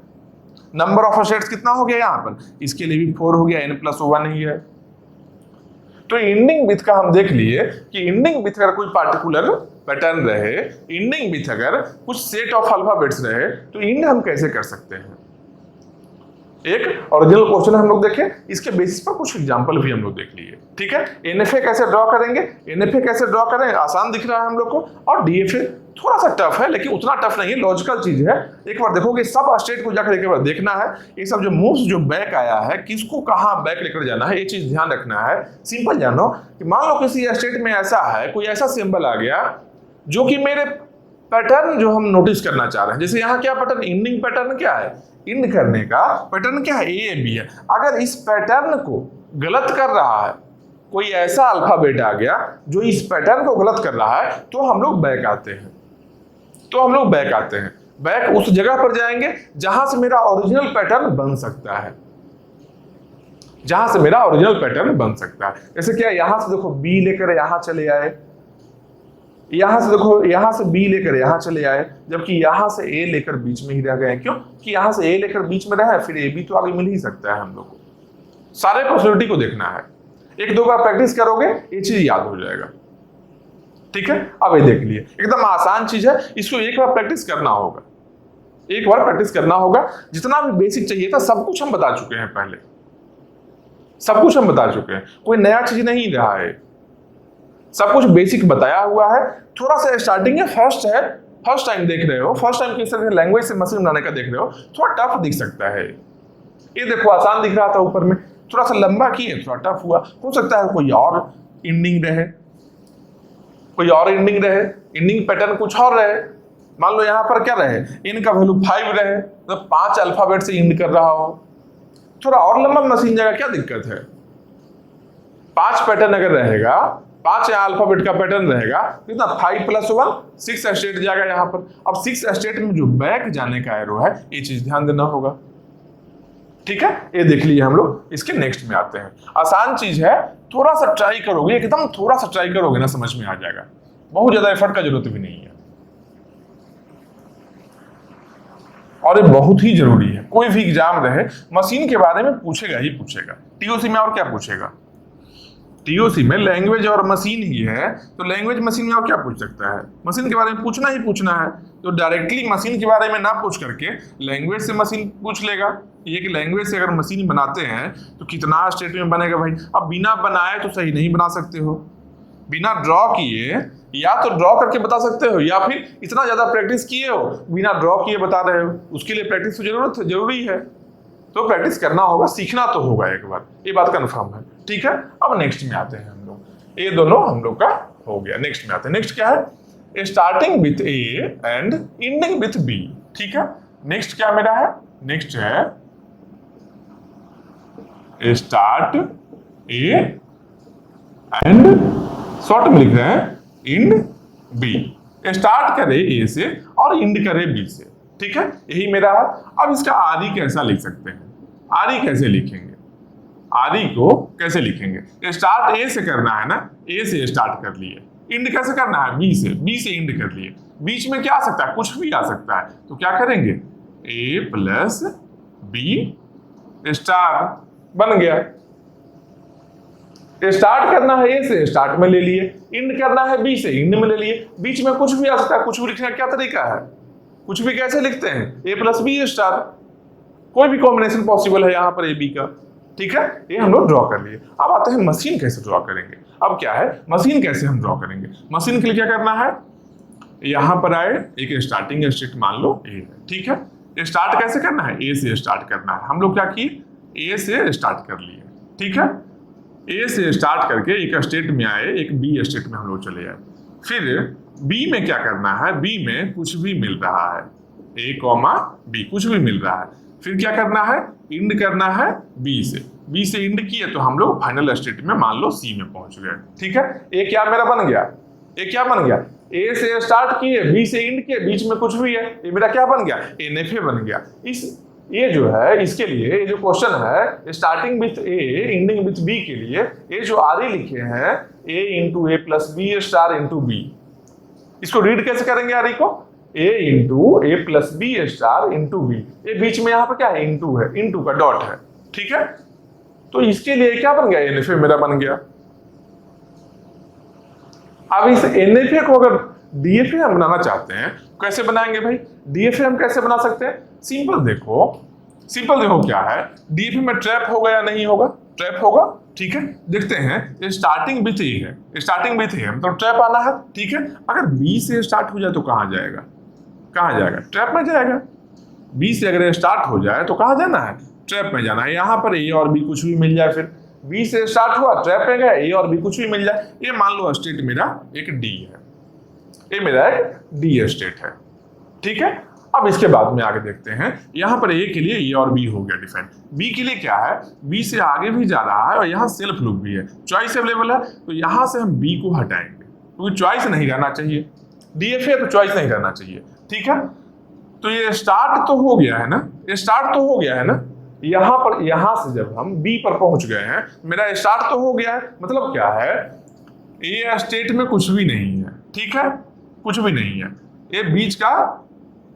नंबर ऑफ स्टेट्स कितना हो गया यहाँ पर, इसके लिए भी 4 हो गया, n+1 ही है। तो इंडिंग विथ का हम देख लिए कि इंडिंग विथ अगर कोई पार्टिकुलर पैटर्न रहे, इंडिंग विथ अगर कुछ सेट ऑफ अल्फाबेट्स रहे तो इंड हम कैसे कर सकते हैं। एक ओरिजिनल क्वेश्चन हम लोग देखें, इसके बेसिस पर कुछ एग्जांपल भी हम लोग देख लिए, ठीक है। एनएफए कैसे ड्रॉ करेंगे, एनएफए कैसे ड्रॉ करें, आसान दिख रहा है हम लोग को, और डीएफए थोड़ा सा टफ है, लेकिन उतना टफ नहीं है, लॉजिकल चीज है। एक बार देखोगे, सब स्टेट को जाकर एक बार देखना है, ये सब जो मूव्स जो बैक आया है किसको कहाँ बैक लेकर जाना है, ये चीज ध्यान रखना है। सिंपल जानो कि मान लो किसी स्टेट में ऐसा है, कोई ऐसा सिंबल आ गया जो कि मेरे पैटर्न जो हम नोटिस करना चाह रहे हैं, जैसे यहाँ क्या पैटर्न, इंडिंग पैटर्न क्या है, इंड करने का पैटर्न क्या है, ए बी है। अगर इस पैटर्न को गलत कर रहा है, कोई ऐसा अल्फाबेट आ गया जो इस पैटर्न को गलत कर रहा है, तो हम लोग बैक आते हैं, बैक उस जगह पर जाएंगे जहां से मेरा ओरिजिनल पैटर्न बन सकता है, जैसे क्या, यहां से देखो बी लेकर यहां चले आए, यहां से देखो, यहां से बी लेकर यहां चले आए, जबकि यहां से ए लेकर बीच में ही रह गए। क्यों? कि यहां से ए लेकर बीच में रहा है, फिर ए बी तो आगे मिल ही सकता है हम लोग को। सारे पॉसिबिलिटी को देखना है, एक दो बार प्रैक्टिस करोगे ये चीज याद हो जाएगा। ठीक है, अब ये देख लिए, एकदम आसान चीज है, इसको एक बार प्रैक्टिस करना होगा, जितना भी बेसिक चाहिए था सब कुछ हम बता चुके हैं पहले, कोई नया चीज नहीं रहा है, सब कुछ बेसिक बताया हुआ है। थोड़ा सा स्टार्टिंग है, फर्स्ट टाइम देख रहे हो, फर्स्ट टाइम किस तरह से लैंग्वेज से मशीन बनाने का देख रहे हो, थोड़ा टफ दिख सकता है। ये देखो आसान दिख रहा था ऊपर में, थोड़ा सा लंबा किए थोड़ा टफ हुआ, हो सकता है कोई और इंडिंग रहे, इंडिंग पैटर्न कुछ और रहे। मान लो यहाँ पर क्या रहे, इन का वैल्यू 5 रहे, तो 5 अल्फाबेट से इंड कर रहा हो, थोड़ा और लंबा मशीन जाएगा, क्या दिक्कत है। 5 पैटर्न अगर रहेगा, 5 अल्फाबेट का पैटर्न रहेगा, कितना 5 + 1 6 स्टेट जाएगा यहाँ पर। अब 6 स्टेट में जो बैक जाने का एरो है, ये चीज ध्यान देना होगा। ठीक है, ये देख लीजिए हम लोग, इसके नेक्स्ट में आते हैं। आसान चीज है, थोड़ा सा ट्राई करोगे, एकदम थोड़ा सा ट्राई करोगे ना, समझ में आ जाएगा, बहुत ज्यादा एफर्ट का जरूरत भी नहीं है, और ये बहुत ही जरूरी है। कोई भी एग्जाम रहे, मशीन के बारे में पूछेगा ही पूछेगा। टीओसी में और क्या पूछेगा, टीओसी में लैंग्वेज और मशीन ही है, तो लैंग्वेज मशीन में और क्या पूछ सकता है, मशीन के बारे में पूछना ही पूछना है। तो डायरेक्टली मशीन के बारे में ना पूछ करके लैंग्वेज से मशीन पूछ लेगा। ये कि लैंग्वेज से अगर मशीन बनाते हैं तो कितना स्टेट में बनेगा भाई। अब बिना बनाए तो सही नहीं बना सकते हो, बिना ड्रॉ किए, या तो ड्रॉ करके बता सकते हो, या फिर इतना ज्यादा प्रैक्टिस किए हो, बिना ड्रॉ किए बता रहे हो, उसके लिए प्रैक्टिस तो जरूरी है। तो प्रैक्टिस करना होगा, सीखना तो होगा एक बार, ये बात कंफर्म है। ठीक है, अब नेक्स्ट में आते हैं हम लोग, ये दोनों हम लोग का हो गया। नेक्स्ट में आते हैं, नेक्स्ट क्या है, starting with A and ending with B. ठीक है, नेक्स्ट क्या मेरा है, नेक्स्ट है स्टार्ट ए एंड, शॉर्ट में लिख रहे हैं इंड बी, स्टार्ट करे ए से और इंड करे बी से। ठीक है, यही मेरा है। अब इसका आरी कैसा लिख सकते हैं, आरी कैसे लिखेंगे, आरी को कैसे लिखेंगे, स्टार्ट ए से करना है ना, ए से स्टार्ट कर लिए, इंड कैसे करना है, बी से इंड कर लिए। बीच में क्या आ सकता है, कुछ भी आ सकता है, तो क्या करेंगे, ए प्लस बी स्टार बन गया। स्टार्ट करना है ए से, स्टार्ट में ले लिए, इंड करना है बी से, इंड में ले लिए। बीच में कुछ भी आ सकता है, कुछ भी लिखने का क्या तरीका है, कुछ भी कैसे लिखते हैं, ए प्लस बी स्टार, कोई भी कॉम्बिनेशन पॉसिबल है यहाँ पर ए बी का। ठीक है, ये हम लोग ड्रॉ कर लिए। अब आते हैं मशीन कैसे ड्रॉ करेंगे। अब क्या है, मशीन कैसे हम ड्रॉ करेंगे, मशीन के लिए क्या करना है, यहाँ पर आए, एक स्टार्टिंग स्टेट मान लो ए है। ठीक है, स्टार्ट कैसे करना है, ए से स्टार्ट करना है। हम लोग क्या किए, ए से स्टार्ट कर लिए। ठीक है, ए से स्टार्ट करके एक स्टेट में आए, एक बी स्टेट में हम लोग चले आए। फिर बी में क्या करना है, बी में कुछ भी मिल रहा है, ए कॉमा बी कुछ भी मिल रहा है। फिर क्या करना है, इंड करना है बी से इंड किए तो हम लोग फाइनल स्टेट में मान लो सी में पहुंच गए। ठीक है, ए क्या मेरा बन गया, ए क्या बन गया, ए से स्टार्ट किए, बी से इंड किए, बीच में कुछ भी है, ये मेरा क्या बन गया, एनएफए बन गया। ये जो है, इसके लिए ये जो क्वेश्चन है, starting with A ending with B के लिए, ये जो आरी लिखे हैं, A into A plus B star into B, इसको रीड कैसे करेंगे आरी को, A into A plus B star into B. ये बीच में यहाँ पर क्या है, इंटू है, इंटू का डॉट है। ठीक है, तो इसके लिए क्या बन गया, एनएफए मेरा बन गया। अब इस एनएफए को अगर डीएफए हम बनाना चाहते हैं, कैसे बनाएंगे भाई, डीएफए हम कैसे बना सकते हैं, सिंपल देखो क्या है, डीएफए में ट्रैप होगा या नहीं होगा, ट्रैप होगा। ठीक है, देखते हैं, स्टार्टिंग विथ ए है, स्टार्टिंग विथ ए मतलब ट्रैप आना है। ठीक है, अगर बी से स्टार्ट हो जाए तो कहाँ जाएगा, ट्रैप में जाएगा। बी से अगर स्टार्ट हो जाए तो कहाँ जाना है, ट्रैप में जाना है। यहाँ पर ए और बी कुछ भी मिल जाए, फिर बी से स्टार्ट हुआ, ट्रैप में गया, ए और बी कुछ भी मिल जाए। ये मान लो स्टेट मेरा एक डी है, ये मेरा एक डी स्टेट है, ठीक है। अब इसके बाद में आगे देखते हैं, यहां पर ए के लिए ए और बी हो गया डिफाइन, बी के लिए क्या है, बी से आगे भी जा रहा है और यहाँ सेल्फ लूप भी है, चॉइस अवेलेबल है, तो यहां से हम बी को हटाएंगे क्योंकि चॉइस नहीं रहना चाहिए, डीएफ है तो चॉइस नहीं रहना चाहिए, ठीक है। तो ये स्टार्ट तो हो गया है ना, ये स्टार्ट तो हो गया है ना, यहां पर, यहां से जब हम बी पर पहुंच गए हैं, मेरा स्टार्ट तो हो गया है, मतलब क्या है, ए स्टेट में कुछ भी नहीं है, ठीक है, कुछ भी नहीं है, ये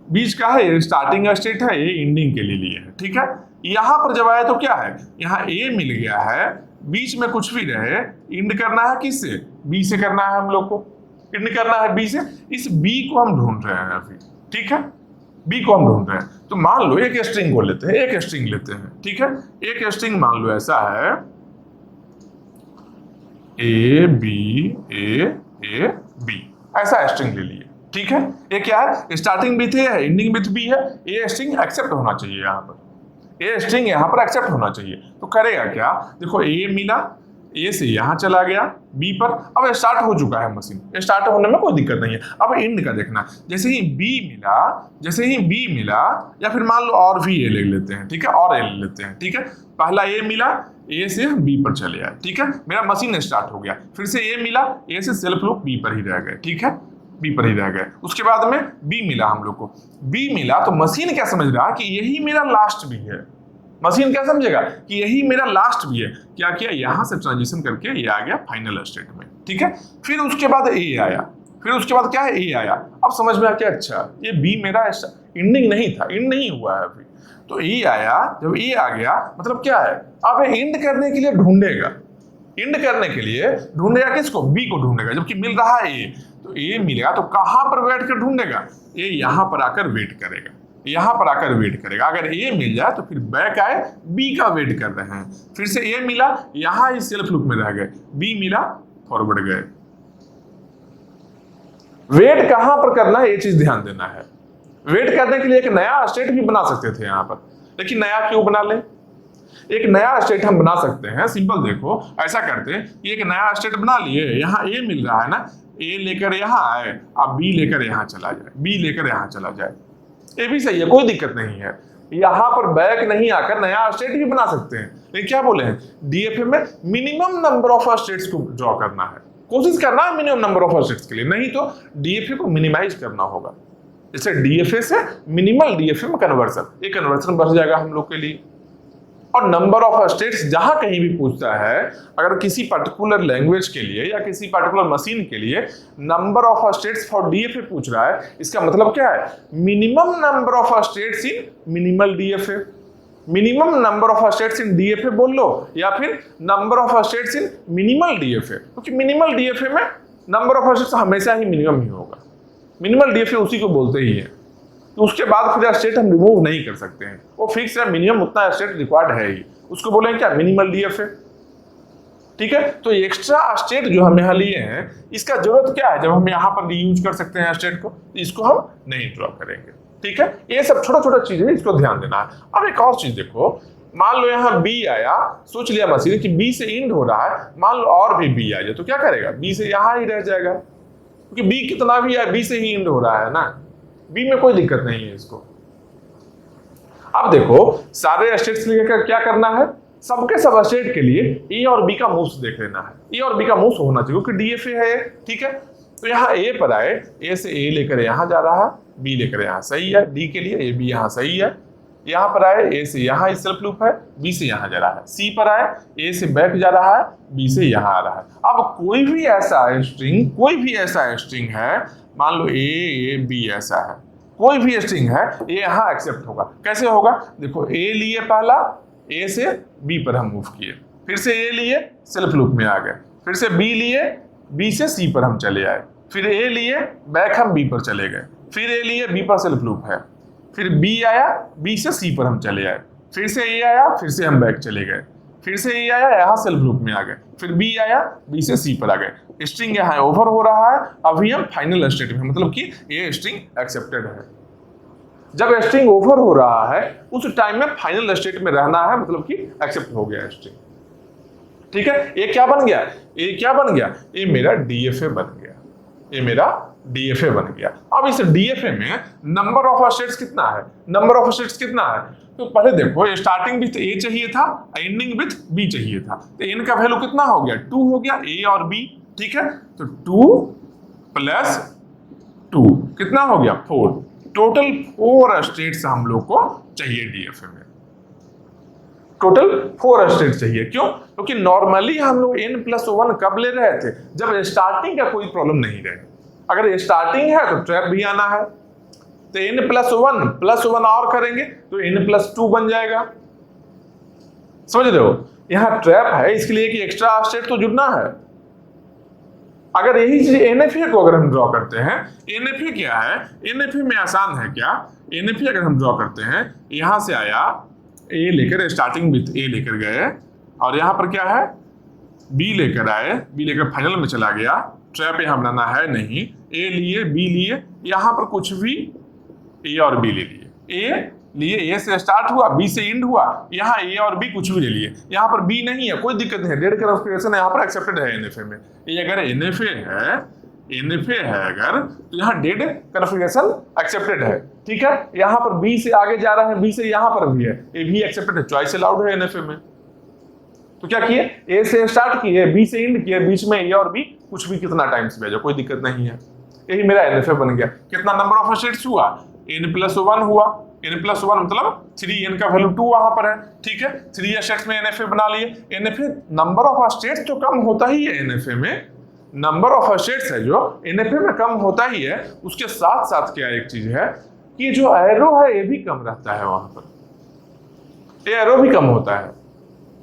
बीच का है, ये स्टार्टिंग स्टेट है, ये एंडिंग के लिए है, ठीक है। यहां पर जब आया तो क्या है, यहाँ ए मिल गया है, बीच में कुछ भी रहे, इंड करना है किससे, बी से करना है हम लोग को, इंड करना है बी से, इस बी को हम ढूंढ रहे हैं अभी, ठीक है, बी को हम ढूंढ रहे हैं। तो मान लो एक स्ट्रिंग को लेते हैं, एक स्ट्रिंग लेते हैं, ठीक है, एक स्ट्रिंग मान लो ऐसा है ए बी, ऐसा स्ट्रिंग ले लिए, ठीक है। ये क्या है, स्टार्टिंग बिट है, एंडिंग बिट भी है, ये स्ट्रिंग एक्सेप्ट होना चाहिए, यहाँ पर ये स्ट्रिंग यहाँ पर एक्सेप्ट होना चाहिए। तो करेगा क्या, देखो ए मिला, ए से यहाँ चला गया बी पर, अब स्टार्ट हो चुका है मशीन, स्टार्ट होने में कोई दिक्कत नहीं है। अब एंड का देखना, जैसे ही बी मिला, या फिर मान लो और भी ए ले लेते हैं, ठीक है, और ए ले लेते हैं, ठीक है, पहला ए मिला, ए से हम बी पर चले आए, ठीक है, मेरा मशीन स्टार्ट हो गया, फिर से ए मिला, ए से सेल्फ लूप बी पर ही रह गए, ठीक है, बी पर ही रह गए। उसके बाद में बी मिला हम लोग को, बी मिला तो मशीन क्या समझ रहा कि यही मेरा लास्ट भी है, मशीन क्या समझेगा कि यही मेरा लास्ट भी है, क्या किया, यहां से ट्रांजिशन करके ये आ गया फाइनल स्टेट में, ठीक है। फिर उसके बाद ए आया, फिर उसके बाद क्या है, ए आया, अब समझ में आ गया, अच्छा ये बी मेरा एंडिंग नहीं था, एंड नहीं हुआ है अभी, तो ए आया, जब ए आ गया मतलब क्या है, अब एंड करने के लिए ढूंढेगा, एंड करने के लिए ढूंढेगा किसको, बी को ढूंढेगा, जबकि मिल रहा है ए, तो ए मिलेगा तो कहां पर बैठ कर ढूंढेगा, ए यहां पर आकर वेट करेगा, यहां पर आकर वेट करेगा, अगर ए मिल जाए तो फिर बैक आए, बी का वेट कर रहे हैं, फिर से ए मिला, यहां ही सेल्फ लूप में रह गए, बी मिला, फॉरवर्ड गए। वेट कहां पर करना है ये चीज ध्यान देना है, वेट करने के लिए एक नया स्टेट भी बना सकते थे यहां पर, लेकिन नया क्यों बना ले, एक नया स्टेट हम बना सकते हैं, सिंपल देखो, ऐसा करते हैं, एक नया स्टेट बना लिए, यहाँ ए मिल रहा है ना, ए लेकर यहाँ आए, अब बी लेकर यहाँ चला जाए, बी लेकर यहाँ चला जाए, ये भी सही है, कोई दिक्कत नहीं है, यहां पर बैक नहीं आकर नया स्टेट भी बना सकते हैं, लेकिन क्या बोले हैं, डीएफए में मिनिमम नंबर ऑफ स्टेट्स को ड्रॉ करना है, कोशिश करना है मिनिमम नंबर ऑफ स्टेट्स के लिए, नहीं तो डीएफए को मिनिमाइज करना होगा, जैसे डीएफए से मिनिमल डीएफए में कन्वर्सन, ये कन्वर्सन बढ़ जाएगा हम लोग के लिए। और नंबर ऑफ स्टेट्स जहां कहीं भी पूछता है, अगर किसी पर्टिकुलर लैंग्वेज के लिए या किसी पर्टिकुलर मशीन के लिए number of states for DFA पूछ रहा है, इसका मतलब क्या है, minimum number of states in minimal DFA, minimum number of states in DFA बोल लो, या फिर number of states in minimal DFA, क्योंकि मिनिमल डीएफए में नंबर ऑफ स्टेट्स हमेशा ही मिनिमम ही होगा, मिनिमल डीएफए उसी को बोलते ही है, तो उसके बाद फिर स्टेट हम रिमूव नहीं कर सकते हैं, वो फिक्स है, मिनिमम उतना स्टेट रिक्वायर्ड है ही, उसको बोलेंगे क्या, मिनिमल डीएफए, ठीक है। तो एक्स्ट्रा स्टेट जो हम यहाँ लिए हैं, इसका जरूरत क्या है, जब हम यहाँ पर रीयूज कर सकते हैं स्टेट को, इसको हम नहीं ड्रॉ करेंगे, ठीक है। ये सब छोटा छोटा चीज है, इसको ध्यान देना है। अब एक और चीज देखो, मान लो यहाँ बी आया, सोच लिया मशीन कि बी से इंड हो रहा है, मान लो और भी बी आ जाए तो क्या करेगा, बी से यहाँ ही रह जाएगा, क्योंकि बी कितना भी है बी से ही इंड हो रहा है ना, बी में कोई दिक्कत नहीं है इसको। अब देखो सारे स्टेट्स लेकर क्या करना है, सबके सब स्टेट के लिए ए और बी का मूव्स देख लेना है, ए और बी का मूव्स होना चाहिए क्योंकि डीएफए है, ठीक है। तो यहाँ ए पर आए, ए से ए लेकर यहाँ जा रहा है, बी लेकर यहाँ सही है, डी के लिए ए बी यहाँ सही है, यहाँ पर आए ए से यहाँ सेल्फ लूप है, बी से यहाँ जा रहा है, सी पर आए ए से बैक जा रहा है, बी से यहाँ आ रहा है। अब कोई भी ऐसा स्ट्रिंग है, मान लो ए बी ऐसा है, कोई भी स्ट्रिंग है, ये यहाँ एक्सेप्ट होगा। कैसे होगा, देखो ए लिए पहला, ए से बी पर हम मूव किए, फिर से ए लिए सेल्फ लूप में आ गए, फिर से बी लिए बी से सी पर हम चले आए, फिर ए लिए बैक हम बी पर चले गए, फिर ए लिए बी पर सेल्फ लूप है, फिर बी आया बी से सी पर हम चले आए, फिर से ए आया फिर से हम बैक चले गए, फिर से ए आया यहाँ सेल्फ लूप में आ गए, फिर बी आया बी से सी पर आ गए। स्ट्रिंग यहाँ ओवर हो रहा है, अभी हम फाइनल स्टेट में, मतलब कि ये स्ट्रिंग एक्सेप्टेड है। जब स्ट्रिंग ओवर हो रहा है उस टाइम में फाइनल स्टेट में रहना है, मतलब कि एक्सेप्ट हो गया स्ट्रिंग, ठीक है। ये क्या बन गया, ये मेरा डीएफए बन गया, ये मेरा डीएफए बन गया। अब इस डीएफए में नंबर ऑफ एसेट्स कितना है, नंबर ऑफ एसेट्स कितना है, तो पहले देखो स्टार्टिंग विथ ए चाहिए था, एंडिंग विथ बी चाहिए था, तो एन का वैल्यू कितना हो गया, 2 हो गया, ए और बी, ठीक है, तो 2 प्लस 2 कितना हो गया 4, टोटल 4 स्टेट्स हम लोग को चाहिए डीएफए में, टोटल 4 स्टेट चाहिए। क्यों? क्योंकि नॉर्मली हम लोग n+1 कब ले रहे थे, जब स्टार्टिंग का कोई प्रॉब्लम नहीं रहे। अगर स्टार्टिंग है तो ट्रैप भी आना है, तो n+1 और करेंगे तो n+2 बन जाएगा। समझ रहे हो, यहां ट्रैप है, इसके लिए कि एक्स्ट्रा स्टेट तो जुड़ना है। अगर यही चीज एनएफए को अगर हम ड्रॉ करते हैं, एनएफए क्या है, एनएफए में आसान है क्या, एनएफए अगर हम ड्रॉ करते हैं, यहां से आया ए लेकर, स्टार्टिंग विथ ए लेकर गए, और यहां पर क्या है बी लेकर आए, बी लेकर फाइनल में चला गया, ट्रैप यहां बनाना है नहीं, ए लिए बी लिए, यहां पर कुछ भी ए और बी ले लिए, ए लिए, ए से स्टार्ट हुआ, बी से एंड हुआ, यहाँ ए और बी कुछ भी ले लिए, यहाँ पर बी नहीं है, कोई दिक्कत नहीं है, डेड कन्फिगरेशन यहाँ पर एक्सेप्टेड है एनएफए में। ये अगर एनएफए है अगर, तो यहाँ डेड कन्फिगरेशन एक्सेप्टेड है, ठीक है। यहाँ पर बी से आगे जा रहा है, बी से यहाँ पर भी है, ए भी एक्सेप्टेड है, चॉइस अलाउड है एनएफए में। तो क्या किए, ए से स्टार्ट किए, बी से एंड किए, बीच में ए और बी कुछ भी कितना टाइम्स भेजो, कोई दिक्कत नहीं है। यही मेरा एनएफए बन गया। कितना नंबर ऑफ स्टेट्स हुआ, n+1 हुआ, n+1 मतलब 3, n का वैल्यू 2 वहां पर है, ठीक है। 3 स्टेट्स में एनएफए बना लिए। एनएफए नंबर ऑफ स्टेट्स तो कम होता ही है एनएफए में, नंबर ऑफ स्टेट्स है जो एनएफए में कम होता ही है, उसके साथ साथ क्या एक चीज है कि जो एरो है ये भी कम रहता है, वहां पर ये एरो भी कम होता है,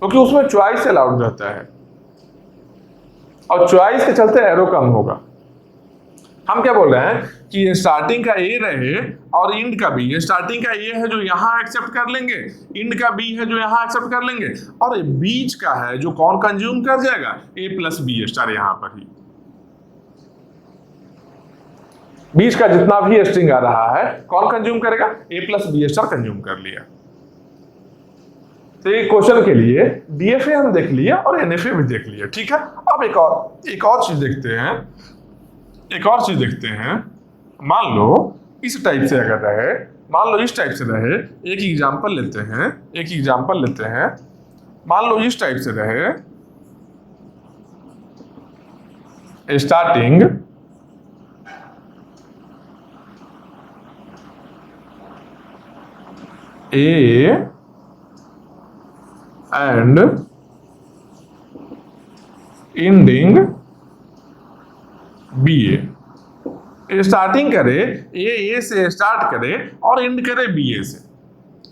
क्योंकि उसमें चॉइस अलाउड रहता है, और चॉइस के चलते एरो कम होगा। हम क्या बोल रहे हैं कि स्टार्टिंग का ए रहे और इंड का बी, स्टार्टिंग का ए है जो यहां एक्सेप्ट कर लेंगे, इंड का बी है जो यहां एक्सेप्ट कर लेंगे, और बीच का है जो कौन कंज्यूम कर जाएगा, a+b* यहां पर ही बीच का जितना भी स्ट्रिंग आ रहा है कौन कंज्यूम करेगा, a+b* कंज्यूम कर लिया। तो ये क्वेश्चन के लिए डीएफए हम देख लिया और एनएफए भी देख लिया, ठीक है। अब एक और चीज देखते हैं, मान लो इस टाइप से अगर रहे, मान लो इस टाइप से रहे, एक एग्जांपल लेते हैं, मान लो इस टाइप से रहे, starting A and ending B A, starting करे ए से स्टार्ट करे और एंड करे बी ए से,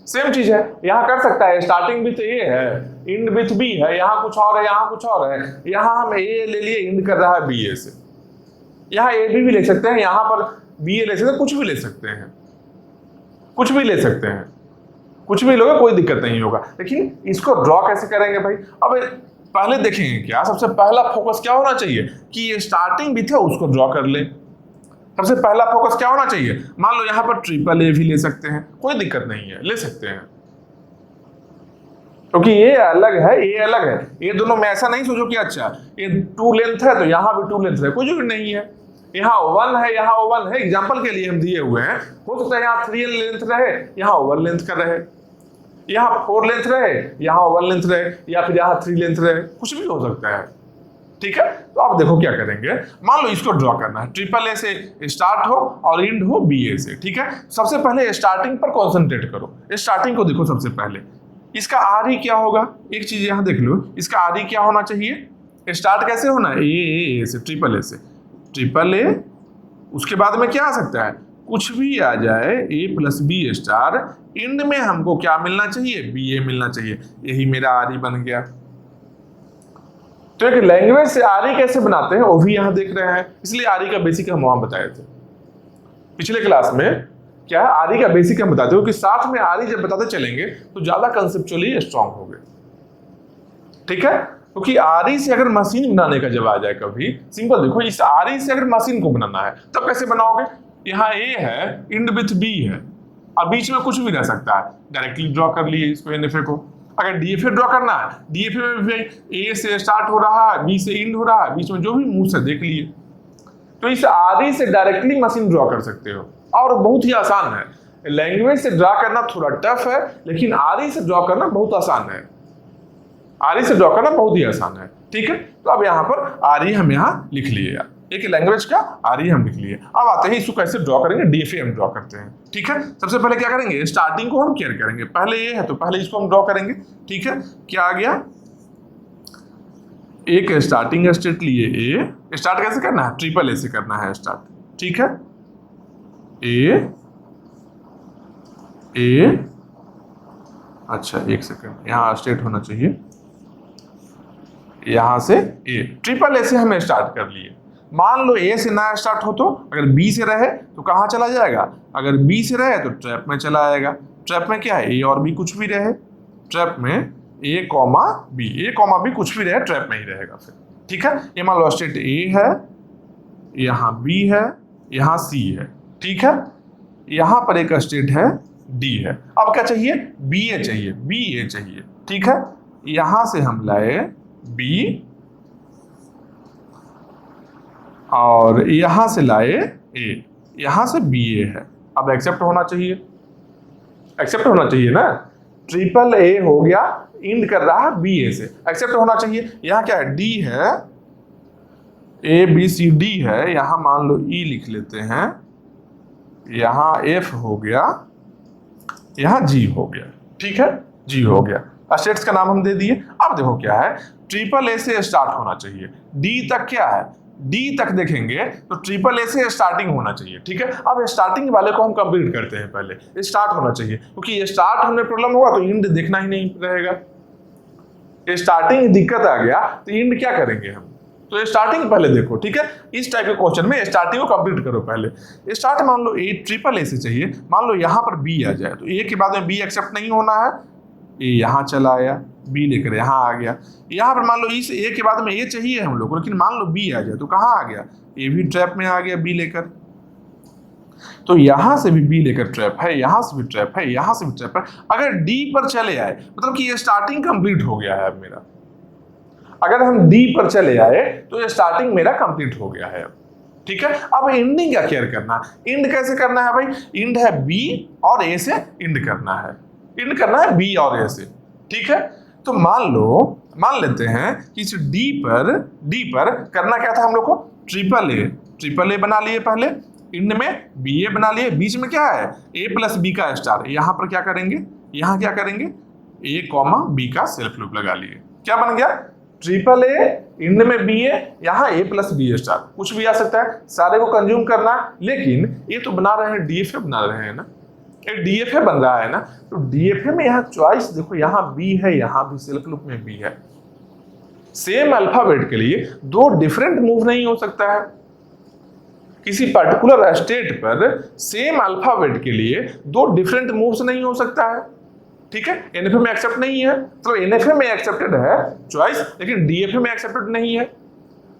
सेम चीज है। यहां कर सकता है स्टार्टिंग विथ ए है, एंड विथ बी है, यहां कुछ और है, यहां कुछ और है, यहां हम ए ले लिए, एंड कर रहा है बी ए से, यहां ए भी ले सकते हैं, यहां पर बी ए ले सकते हैं, कुछ भी ले सकते हैं, कुछ भी लोगे कोई दिक्कत नहीं होगा। लेकिन इसको ड्रॉ कैसे करेंगे भाई, अब पहले देखेंगे क्या, सबसे पहला फोकस क्या होना चाहिए कि ये स्टार्टिंग भी थे उसको ड्रॉ कर ले। सबसे पहला फोकस क्या होना चाहिए, मान लो यहां पर ट्रिपल ए भी ले सकते हैं, कोई दिक्कत नहीं है, ले सकते हैं, क्योंकि ये अलग है, ये अलग है, ये दोनों में ऐसा नहीं सोचो कि अच्छा ये 2 लेंथ है तो यहां भी 2 लेंथ है, कोई जरूरी नहीं है। यहाँ 1 है, यहाँ 1 है, एग्जाम्पल के लिए हम दिए हुए हैं, हो सकता है यहाँ 3 लेंथ रहे, यहाँ 1 लेंथ का रहे, यहाँ 4 लेंथ रहे, यहाँ 1 लेंथ रहे, या फिर यहाँ 3 लेंथ रहे, कुछ भी हो सकता है, ठीक है। तो आप देखो क्या करेंगे, मान लो इसको ड्रॉ करना है, ट्रिपल ए से स्टार्ट हो और एंड हो बी ए से, ठीक है। सबसे पहले स्टार्टिंग पर कॉन्सेंट्रेट करो, स्टार्टिंग को देखो सबसे पहले, इसका आर ही क्या होगा, एक चीज यहाँ देख लो, इसका आर ही क्या होना चाहिए, स्टार्ट कैसे होना है, ए से, ट्रिपल ए से, ट्रिपल ए, उसके बाद में क्या आ सकता है, कुछ भी आ जाए, a+b*, एंड में हमको क्या मिलना चाहिए, बी ए मिलना चाहिए, यही मेरा आर बन गया। तो एक लैंग्वेज से आर कैसे बनाते हैं वो भी यहां देख रहे हैं, इसलिए आर का बेसिक हम वहां बताए थे पिछले क्लास में। क्या आर का बेसिक हम बताते हो कि साथ में आर जब बताते चलेंगे तो ज्यादा कंसेप्चुअली स्ट्रांग हो गए, ठीक है। क्योंकि आर से अगर मशीन बनाने का जब आ जाए कभी, सिंपल देखो, इस आर से अगर मशीन को बनाना है तब कैसे बनाओगे, यहाँ ए है, एंड विथ बी है, और बीच में कुछ भी रह सकता है, डायरेक्टली ड्रॉ कर लिए इसको, एनएफए को। अगर डीएफए ड्रॉ करना है, डीएफए में भी ए से स्टार्ट हो रहा है, बी से एंड हो रहा है, बीच में जो भी मुंह से देख लिए। तो इस आरई से डायरेक्टली मशीन ड्रॉ कर सकते हो और बहुत ही आसान है। लैंग्वेज से ड्रॉ करना थोड़ा टफ है, लेकिन आरई से ड्रॉ करना बहुत आसान है। आरई से ड्रॉ करना बहुत ही आसान है, ठीक है। तो अब यहाँ पर आरई हम यहाँ लिख लिए, एक लैंग्वेज का आरई हम लिख लिए। अब आते हैं इसको कैसे ड्रॉ करेंगे, डीएफए हम ड्रॉ करते हैं, ठीक है। सबसे पहले क्या करेंगे, स्टार्टिंग को हम केयर करेंगे। पहले ये है तो पहले इसको हम ड्रॉ करेंगे, ठीक है। क्या आ गया, एक स्टार्टिंग स्टेट लिए ए। स्टार्ट कैसे करना है, ट्रिपल ए से करना है स्टार्ट, ठीक है। ए अच्छा एक सेकंड, यहाँ स्टेट होना चाहिए, यहां से ए, ट्रिपल ए से हमने स्टार्ट कर लिए। मान लो ए से ना स्टार्ट हो तो अगर बी से रहे तो कहां चला जाएगा, अगर बी से रहे तो ट्रैप में चला आएगा। ट्रैप में क्या है, ए और बी कुछ भी रहे, ट्रैप में ए कॉमा बी कुछ भी रहे ट्रैप में ही रहेगा फिर, ठीक है। ये मान लो स्टेट ए है, यहाँ बी है, यहाँ सी है, ठीक है। यहाँ पर एक स्टेट है डी है। अब क्या चाहिए, बी ए चाहिए, ठीक है। यहां से हम लाए बी और यहां से लाए ए, यहां से बी ए है। अब एक्सेप्ट होना चाहिए ना, ट्रिपल ए हो गया, इंड कर रहा है बी ए से, एक्सेप्ट होना चाहिए। यहां क्या है, डी है, ए बी सी डी है, यहां मान लो ई लिख लेते हैं, यहां एफ हो गया, यहां जी हो गया, ठीक है, जी हो गया। स्टेट्स का नाम हम दे दिए। अब देखो क्या है, ट्रिपल ए से स्टार्ट होना चाहिए, डी तक क्या है, डी तक देखेंगे तो ट्रिपल ए से स्टार्टिंग होना चाहिए, ठीक है। अब स्टार्टिंग वाले को हम कंप्लीट करते हैं, पहले स्टार्ट होना चाहिए, क्योंकि ये स्टार्ट होने प्रॉब्लम होगा तो इंड देखना ही नहीं रहेगा। स्टार्टिंग दिक्कत आ गया तो इंड क्या करेंगे हम, तो स्टार्टिंग पहले देखो, ठीक है। इस टाइप के क्वेश्चन में स्टार्टिंग को कंप्लीट करो पहले। स्टार्ट मान लो ए ट्रिपल ए से चाहिए, मान लो यहाँ पर बी आ जाए तो ए के बाद में बी एक्सेप्ट नहीं होना है, ए यहाँ चला आया, बी लेकर यहाँ आ गया। यहाँ पर मान लो इस ए के बाद में ए चाहिए हम लोग को, लेकिन मान लो बी आ जाए तो कहाँ आ गया, ए भी ट्रैप में आ गया बी लेकर, तो यहां से भी बी लेकर ट्रैप है, यहां से भी ट्रैप है, यहां से भी ट्रैप है। अगर डी पर चले आए मतलब कि ये स्टार्टिंग कंप्लीट हो गया है अब मेरा। अगर हम डी पर चले आए तो ये स्टार्टिंग मेरा कंप्लीट हो गया है, ठीक है। अब एंडिंग क्या केयर करना, इंड कैसे करना है भाई, इंड है बी और ए से इंड करना है, इंड करना है बी और ए से, ठीक है। तो मान लेते हैं कि इस डी पर करना क्या था हम लोग को, ट्रिपल ए बना लिए पहले, इंड में बी ए बना लिए, बीच में क्या है ए प्लस बी का स्टार। यहाँ पर क्या करेंगे, यहाँ क्या करेंगे, ए कॉमा बी का सेल्फ लूप लगा लिए, क्या बन गया, ट्रिपल ए, इंड में बी ए, यहाँ ए प्लस बी स्टार, कुछ भी आ सकता है, सारे को कंज्यूम करना। लेकिन ये तो बना रहे हैं डीएफए बना रहे हैं ना, एक डीएफए बन रहा है ना, तो डीएफए में यहाँ चॉइस देखो, यहाँ बी है, यहाँ भी सेल्फ लूप में बी है। सेम अल्फाबेट के लिए दो डिफरेंट मूव नहीं हो सकता है, किसी पर्टिकुलर स्टेट पर सेम अल्फाबेट के लिए दो डिफरेंट मूव्स नहीं हो सकता है, ठीक है। एनएफए में एक्सेप्ट नहीं है, तो एनएफए में एक्सेप्टेड है चॉइस, लेकिन डीएफए में एक्सेप्टेड नहीं है।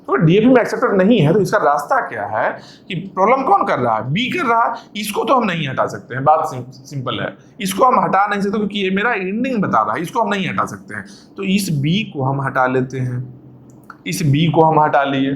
तो डीएफए में एक्सेप्टेड नहीं है तो इसका रास्ता क्या है कि प्रॉब्लम कौन कर रहा है, बी कर रहा है, इसको तो हम नहीं हटा सकते हैं, बात सिंपल है, इसको हम हटा नहीं सकते क्योंकि ये मेरा एंडिंग बता रहा है, इसको हम नहीं हटा सकते हैं। तो इस बी को हम हटा लेते हैं, इस बी को हम हटा लिए,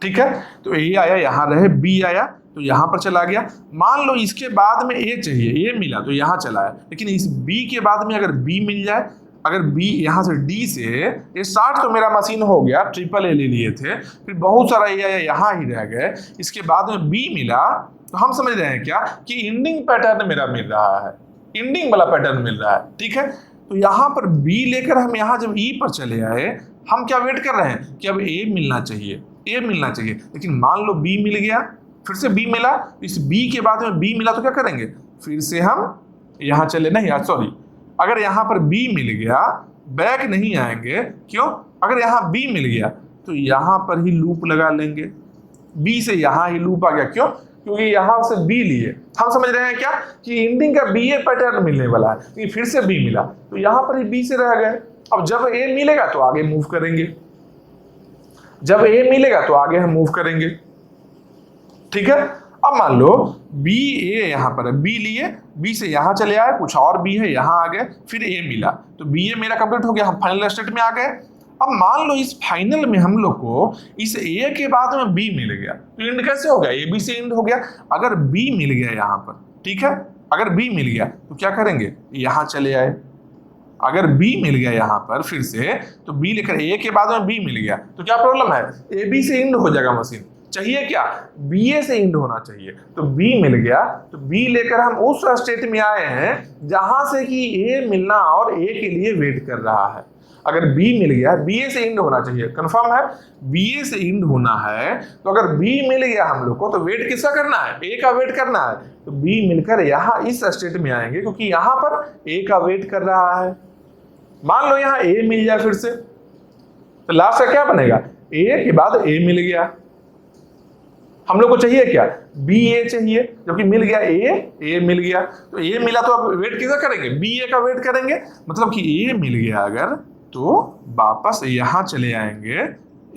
ठीक है। तो ए आया, यहाँ रहे, बी आया तो यहाँ पर चला गया। मान लो इसके बाद में ए चाहिए, ए मिला तो यहाँ चला है, लेकिन इस बी के बाद में अगर बी मिल जाए, अगर बी यहाँ से डी से ये स्टार्ट तो मेरा मशीन हो गया, ट्रिपल ए ले लिए थे, फिर बहुत सारा ए आया, यहाँ ही रह गए, इसके बाद में बी मिला तो हम समझ रहे हैं क्या कि इंडिंग पैटर्न मेरा मिल रहा है, इंडिंग वाला पैटर्न मिल रहा है, ठीक है। तो यहाँ पर बी लेकर हम यहाँ जब ई पर चले आए, हम क्या वेट कर रहे हैं कि अब ए मिलना चाहिए, ए मिलना चाहिए, लेकिन मान लो बी मिल गया, फिर से बी मिला, इस बी के बाद में बी मिला तो क्या करेंगे, फिर से हम यहाँ चले, नहीं सॉरी, अगर यहाँ पर बी मिल गया बैक नहीं आएंगे, क्यों, अगर यहाँ बी मिल गया तो यहाँ पर ही लूप लगा लेंगे, बी से यहाँ ही लूप आ गया, क्यों, क्योंकि यहाँ से बी लिए, हम समझ रहे हैं क्या कि इंडिंग का बी ए पैटर्न मिलने वाला है, क्योंकि फिर से बी मिला तो यहाँ पर ही बी से रह गए। अब जब ए मिलेगा तो आगे मूव करेंगे, जब ए मिलेगा तो आगे हम मूव करेंगे, ठीक है। अब मान लो बी ए यहाँ पर है, बी लिए, बी से यहाँ चले आए, कुछ और बी है यहाँ आ गए, फिर ए मिला तो बी ए मेरा कंप्लीट हो गया, हम फाइनल स्टेट में आ गए। अब मान लो इस फाइनल में हम लोग को इस ए के बाद में बी मिल गया, तो इंड कैसे हो गया, ए बी से इंड हो गया। अगर बी मिल गया यहाँ पर, ठीक है, अगर बी मिल गया तो क्या करेंगे, यहाँ चले आए। अगर बी मिल गया यहाँ पर फिर से, तो बी लेकर ए के बाद में बी मिल गया तो क्या प्रॉब्लम है, ए बी से इंड हो जाएगा मशीन। चाहिए क्या, बी ए से इंड होना चाहिए। तो बी मिल गया, तो बी लेकर हम उस स्टेट में आए हैं जहां से कि ए मिलना और ए के लिए वेट कर रहा है। अगर बी मिल गया, बी ए से इंड होना चाहिए, कंफर्म है, बी ए से इंड होना है। तो अगर बी मिल गया हम लोग को, तो वेट किसका करना है, ए का वेट करना है। तो बी मिलकर यहाँ इस स्टेट में आएंगे क्योंकि यहाँ पर ए का वेट कर रहा है। मान लो यहाँ ए मिल जाए फिर से, तो लास्ट का क्या बनेगा, ए के बाद ए मिल गया। हम लोग को चाहिए क्या, बी ए चाहिए, जबकि मिल गया ए मिल गया। तो ए मिला तो अब वेट किसका करेंगे, बी ए का वेट करेंगे। मतलब कि ए मिल गया अगर, तो वापस यहाँ चले आएंगे।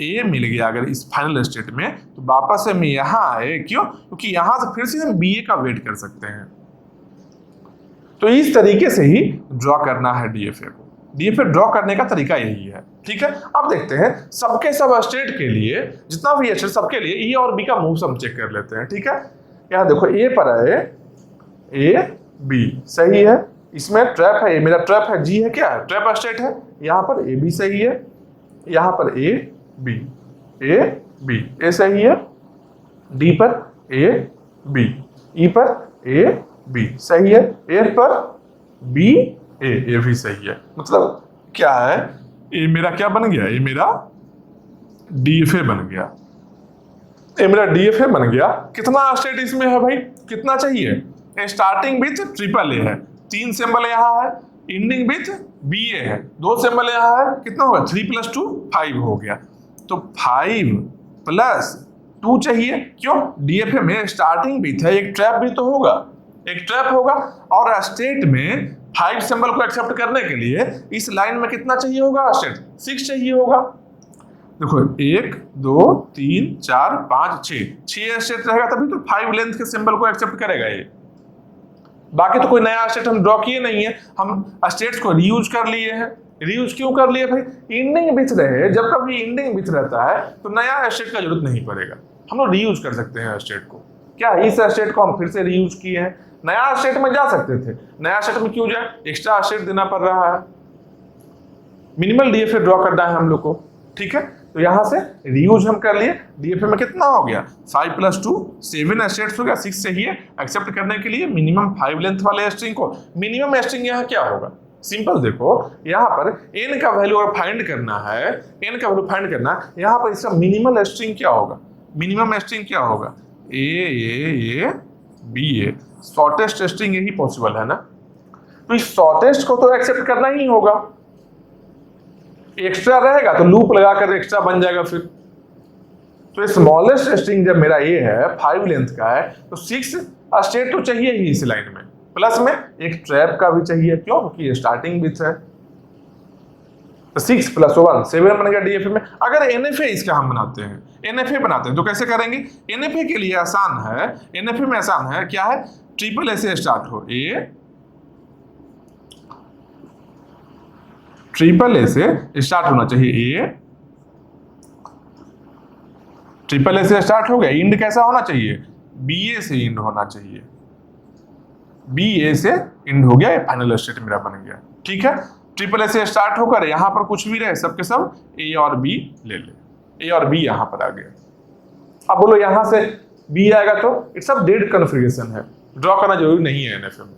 ए मिल गया अगर इस फाइनल स्टेट में, तो वापस हम यहाँ आए, क्यों, क्योंकि यहाँ से फिर से हम बी ए का वेट कर सकते हैं। तो इस तरीके से ही ड्रॉ करना है डीएफए को। डीएफए ड्रॉ करने का तरीका यही है, ठीक है। अब देखते हैं सबके सब स्टेट के लिए, जितना भी स्टेट सबके लिए ए और बी का मूव्स हम चेक कर लेते हैं, ठीक है। यहाँ देखो ए पर है ए बी, सही है, इसमें ट्रैप है, ये मेरा ट्रैप है, जी है, क्या है, ट्रैप स्टेट है। यहाँ पर ए बी सही है, यहाँ पर ए बी ए सही है, डी पर ए बी, ई पर ए बी सही है, ए पर बी ए भी सही है। मतलब क्या है, ये मेरा क्या बन गया, ये मेरा डीएफए बन गया, ये मेरा डीएफए बन गया। कितना स्टेट इसमें है भाई, कितना चाहिए, स्टार्टिंग विथ ट्रिपल ए है, 3 सिंबल यहाँ है, एंडिंग विथ बी ए है, 2 सिंबल यहाँ है, कितना होगा, 3 + 2 5 हो गया। तो 5 + 2 चाहिए, क्यों, डीएफए में स्टार्टिंग विथ है, एक ट्रैप भी तो होगा, एक ट्रैप होगा। और स्टेट में 5 सिंबल को एक्सेप्ट करने के लिए इस लाइन में कितना चाहिए होगा, स्टेट 6 चाहिए होगा। देखो 1 2 3 4 5 6 स्टेट रहेगा, तभी तो 5 लेंथ के सिंबल को एक्सेप्ट करेगा ये। बाकी तो कोई नया स्टेट हम ड्रॉ किए नहीं है, हम स्टेट्स को रीयूज कर लिए हैं। रीयूज क्यों कर लिए भाई, एंडिंग विथ रहे, जब कभी एंडिंग विथ रहता है तो नया स्टेट का जरूरत नहीं पड़ेगा, हम लोग रीयूज कर सकते हैं स्टेट को। क्या इस स्टेट को हम फिर से रीयूज किए हैं, नया स्टेट में जा सकते थे, नया स्टेट में क्यों जाए, एक्स्ट्रा स्टेट देना पड़ रहा है। मिनिमल डीएफए ड्रॉ करना है हम लोग को, ठीक है। तो यहां से रीयूज हम कर लिए, डीएफए में कितना हो गया, 5 + 2 7 स्टेट्स हो गया, 6 चाहिए एक्सेप्ट करने के लिए मिनिमम 5 लेंथ वाले स्ट्रिंग को। मिनिमम स्ट्रिंग यहाँ क्या होगा, सिंपल देखो, यहाँ पर n का वैल्यू अगर फाइंड करना है, n का वैल्यू फाइंड करना, यहाँ पर इसका मिनिमल स्ट्रिंग क्या होगा, मिनिमम स्ट्रिंग क्या होगा, A B A, shortest string यही पॉसिबल है ना। तो इस शॉर्टेस्ट को तो एक्सेप्ट करना ही होगा, एक्स्ट्रा रहेगा तो लूप लगाकर एक्स्ट्रा बन जाएगा फिर। तो स्मॉलेस्ट स्ट्रिंग जब मेरा ए है 5 लेंथ का है, तो 6 स्टेट तो चाहिए ही इस लाइन में, प्लस में एक ट्रैप का भी चाहिए, क्यों, क्योंकि स्टार्टिंग विथ है। तो 6 + 1 7 बन गया डीएफए में। अगर एनएफए इसका हम बनाते हैं, एनएफए बनाते हैं तो कैसे करेंगे, एनएफए के लिए आसान है, एनएफए में आसान है, क्या है, ट्रिपल ए से स्टार्ट हो, ए ट्रिपल ए से स्टार्ट होना चाहिए, ए ट्रिपल ए से स्टार्ट हो गया, इंड कैसा होना चाहिए, बी ए से इंड होना चाहिए, बी ए से इंड हो गया, ये फाइनल स्टेट मेरा बन गया, ठीक है। ट्रिपल ए से स्टार्ट होकर यहाँ पर कुछ भी रहे, सबके सब ए और बी ले ले, ए और बी यहाँ पर आ गया। अब बोलो यहाँ से बी आएगा तो इट्स सब डेड कॉन्फ़िगरेशन है, ड्रॉ करना जरूरी नहीं है एनएफए में,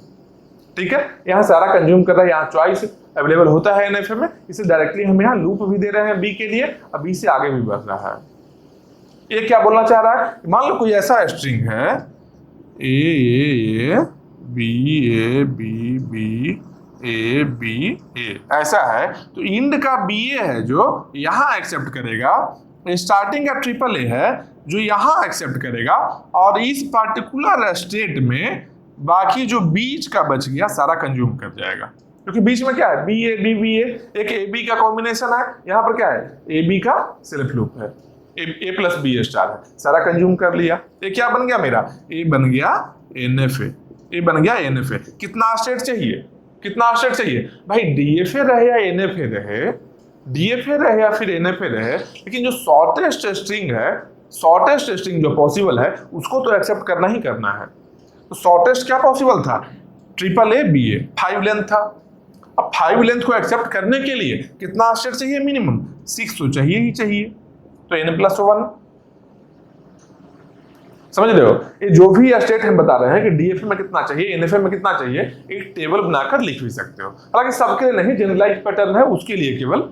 ठीक है। यहाँ सारा कंज्यूम कर रहा है, यहाँ चॉइस अवेलेबल होता है एनएफए में, इसे डायरेक्टली हम यहाँ लूप भी दे रहे हैं बी के लिए, अब बी से आगे भी बढ़ रहा है। ये क्या बोलना चाह रहा है, मान लो कोई ऐसा स्ट्रिंग है ए बी ए ऐसा है, तो इंड का बी ए है जो यहाँ एक्सेप्ट करेगा, स्टार्टिंग का ट्रिपल ए है जो यहाँ एक्सेप्ट करेगा, और इस पार्टिकुलर स्टेट में बाकी जो बीच का बच गया सारा कंज्यूम कर जाएगा, क्योंकि बीच में क्या है, बी ए एक ए बी का कॉम्बिनेशन है, यहाँ पर क्या है, ए बी का सेल्फ लूप है, ए + बी स्टार है, सारा कंज्यूम कर लिया। ये क्या बन गया मेरा, ए बन गया एनएफए, ए बन गया एनएफए। कितना स्टेट चाहिए, कितना स्टेट चाहिए भाई, डीएफए रहे या एनएफए रहे, डीएफए रहे या फिर एनएफए रहे, लेकिन जो शॉर्टेस्ट स्ट्रिंग है, शॉर्टेस्ट स्ट्रिंग जो पॉसिबल है उसको तो एक्सेप्ट करना ही करना है। तो शॉर्टेस्ट क्या पॉसिबल था? Triple A B A, 5 length था। अब 5 लेंथ को एक्सेप्ट करने के लिए कितना स्टेट चाहिए? मिनिमम 6 तो चाहिए ही चाहिए, तो n+1। समझ रहे हो? ये जो भी स्टेट हम बता रहे हैं कि डीएफए में कितना चाहिए, एनएफए में कितना चाहिए, एक टेबल बनाकर लिख भी सकते हो। हालांकि सबके लिए नहीं, जनरलाइज पैटर्न है उसके लिए, केवल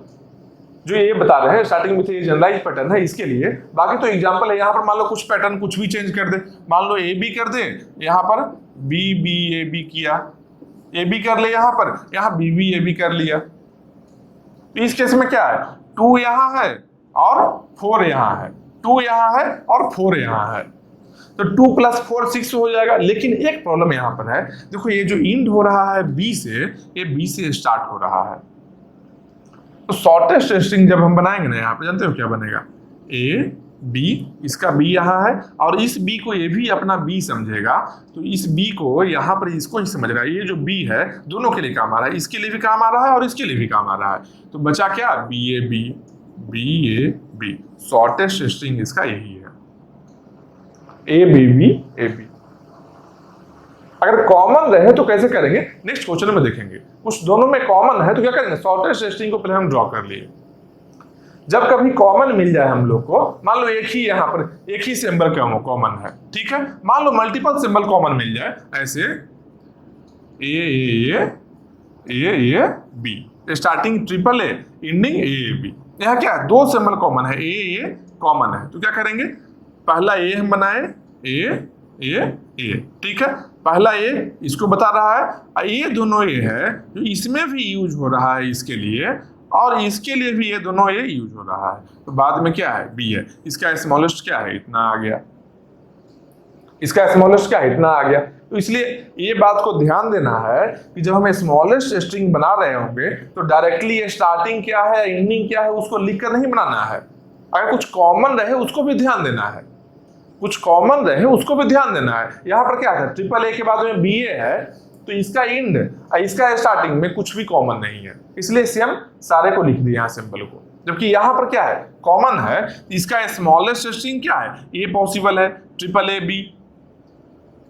जो ये बता रहे हैं स्टार्टिंग में ये जनरलाइज पैटर्न है इसके लिए। बाकी तो एग्जांपल है, यहाँ पर मान लो कुछ पैटर्न कुछ भी चेंज कर दे, मान लो ए बी कर दे, यहाँ पर बी बी ए बी किया, ए बी कर ले, यहाँ बी बी ए बी कर लिया। तो इस केस में क्या है? 2 यहाँ है और 4 यहाँ है, 2 यहाँ है और 4 यहाँ है, तो 2 + 4 6 हो जाएगा। लेकिन एक प्रॉब्लम यहाँ पर है, देखो ये जो इंड हो रहा है बी से, ये बी से स्टार्ट हो रहा है। तो शॉर्टेस्ट स्ट्रिंग जब हम बनाएंगे ना, यहाँ पे जानते हो क्या बनेगा? ए बी, इसका बी यहाँ है और इस बी को ये भी अपना बी समझेगा, तो इस बी को यहाँ पर इसको ही समझ रहा है। ये जो बी है दोनों के लिए काम आ रहा है, इसके लिए भी काम आ रहा है और इसके लिए भी काम आ रहा है। तो बचा क्या? B A B, B A B. Shortest string इसका यही है, A B B A B. अगर कॉमन रहे तो कैसे करेंगे, नेक्स्ट क्वेश्चन में देखेंगे। कुछ दोनों में कॉमन है तो क्या करेंगे? शॉर्टेस्ट स्ट्रिंग को पहले हम ड्रॉ कर लिए। जब कभी कॉमन मिल जाए हम लोग को, मान लो एक ही यहाँ पर एक ही सिंबल कॉमन है, ठीक है, मान लो मल्टीपल सिंबल कॉमन मिल जाए, ऐसे A B, starting triple A, ending A B. यहाँ क्या है? 2 सिंबल कॉमन है, ए कॉमन है, तो क्या करेंगे? पहला ए हम बनाए, ए, ठीक है, पहला ए इसको बता रहा है, ये दोनों ए है जो इसमें भी यूज हो रहा है इसके लिए, और इसके लिए भी ये दोनों ए यूज हो रहा है। तो बाद में क्या है? बी है। इसका स्मॉलेस्ट क्या है? इतना आ गया। इसका स्मॉलेस्ट क्या है? इतना आ गया। तो इसलिए ये बात को ध्यान देना है कि जब हम स्मॉलेस्ट स्ट्रिंग बना रहे होंगे तो डायरेक्टली ये स्टार्टिंग क्या है, एंडिंग क्या है, उसको लिखकर नहीं बनाना है। अगर कुछ कॉमन रहे उसको भी ध्यान देना है, कुछ कॉमन रहे उसको भी ध्यान देना है। यहाँ पर क्या है? ट्रिपल ए के बाद में बी ए है, तो इसका एंड इसका स्टार्टिंग में कुछ भी कॉमन नहीं है, इसलिए से हम सारे को लिख दिए यहाँ सिंबल को। जबकि यहाँ पर क्या है? कॉमन है, इसका स्मॉलेस्ट स्ट्रिंग क्या है? ए पॉसिबल है, ट्रिपल ए बी।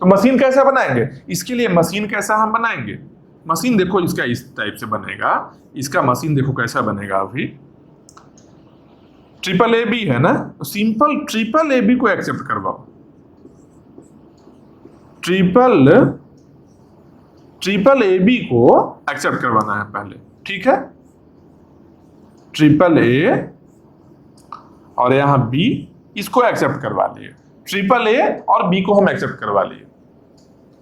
तो मशीन कैसे बनाएंगे? इसके लिए मशीन कैसा हम बनाएंगे? मशीन देखो इसका इस टाइप से बनेगा। इसका मशीन देखो कैसा बनेगा। अभी ट्रिपल ए बी है ना, तो सिंपल ट्रिपल ए बी को एक्सेप्ट करवाओ। ट्रिपल ए बी को एक्सेप्ट करवाना है पहले, ठीक है, ट्रिपल ए और यहां बी, इसको एक्सेप्ट करवा लिए। ट्रिपल ए और बी को हम एक्सेप्ट करवा लिए,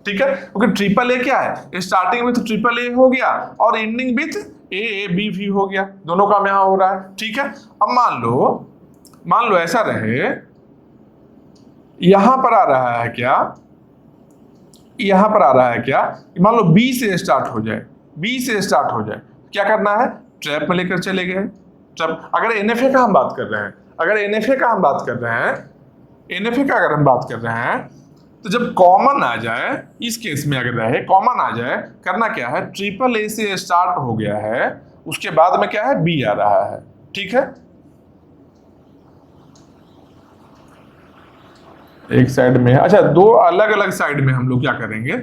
ठीक है, क्योंकि ट्रिपल ए क्या है? स्टार्टिंग में तो ट्रिपल ए हो गया और एंडिंग विथ ए बी भी हो गया, दोनों काम यहां हो रहा है, ठीक है। अब मान लो ऐसा रहे, यहां पर आ रहा है क्या? यहां पर आ रहा है क्या? मान लो बी से स्टार्ट हो जाए, बी से स्टार्ट हो जाए, क्या करना है? ट्रैप में लेकर चले गए। ट्रैप, अगर एनएफए का हम बात कर रहे हैं, अगर एनएफए का हम बात कर रहे हैं, एनएफए का अगर हम बात कर रहे हैं, तो जब कॉमन आ जाए, इस केस में अगर रहे कॉमन आ जाए, करना क्या है? ट्रिपल ए से स्टार्ट हो गया है, उसके बाद में क्या है? बी आ रहा है, ठीक है। एक साइड में, अच्छा, 2 अलग अलग साइड में हम लोग क्या करेंगे?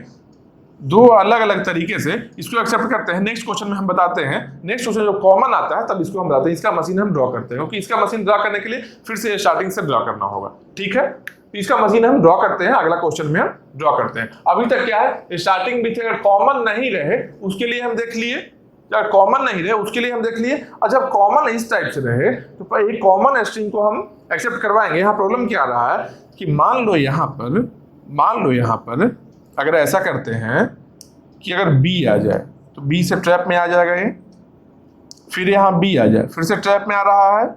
2 अलग अलग तरीके से इसको एक्सेप्ट करते हैं। नेक्स्ट क्वेश्चन में हम बताते हैं, नेक्स्ट क्वेश्चन जो कॉमन आता है तब इसको हम बताते हैं। इसका मशीन हम ड्रॉ करते हैं, क्योंकि इसका मशीन ड्रॉ करने के लिए फिर से स्टार्टिंग से ड्रॉ करना होगा, ठीक है। तो इसका मशीन हम ड्रॉ करते हैं, अगला क्वेश्चन में हम ड्रॉ करते हैं। अभी तक क्या है? स्टार्टिंग भी अगर कॉमन नहीं रहे उसके लिए हम देख लिए, अगर कॉमन नहीं रहे उसके लिए हम देख लिए, और जब कॉमन इस टाइप से रहे तो एक कॉमन स्ट्रिंग को हम एक्सेप्ट करवाएंगे। यहाँ प्रॉब्लम क्या आ रहा है कि मान लो यहाँ पर अगर ऐसा करते हैं कि अगर बी आ जाए तो बी से ट्रैप में आ जाएगा ये, फिर यहाँ बी आ जाए फिर से ट्रैप में आ रहा है,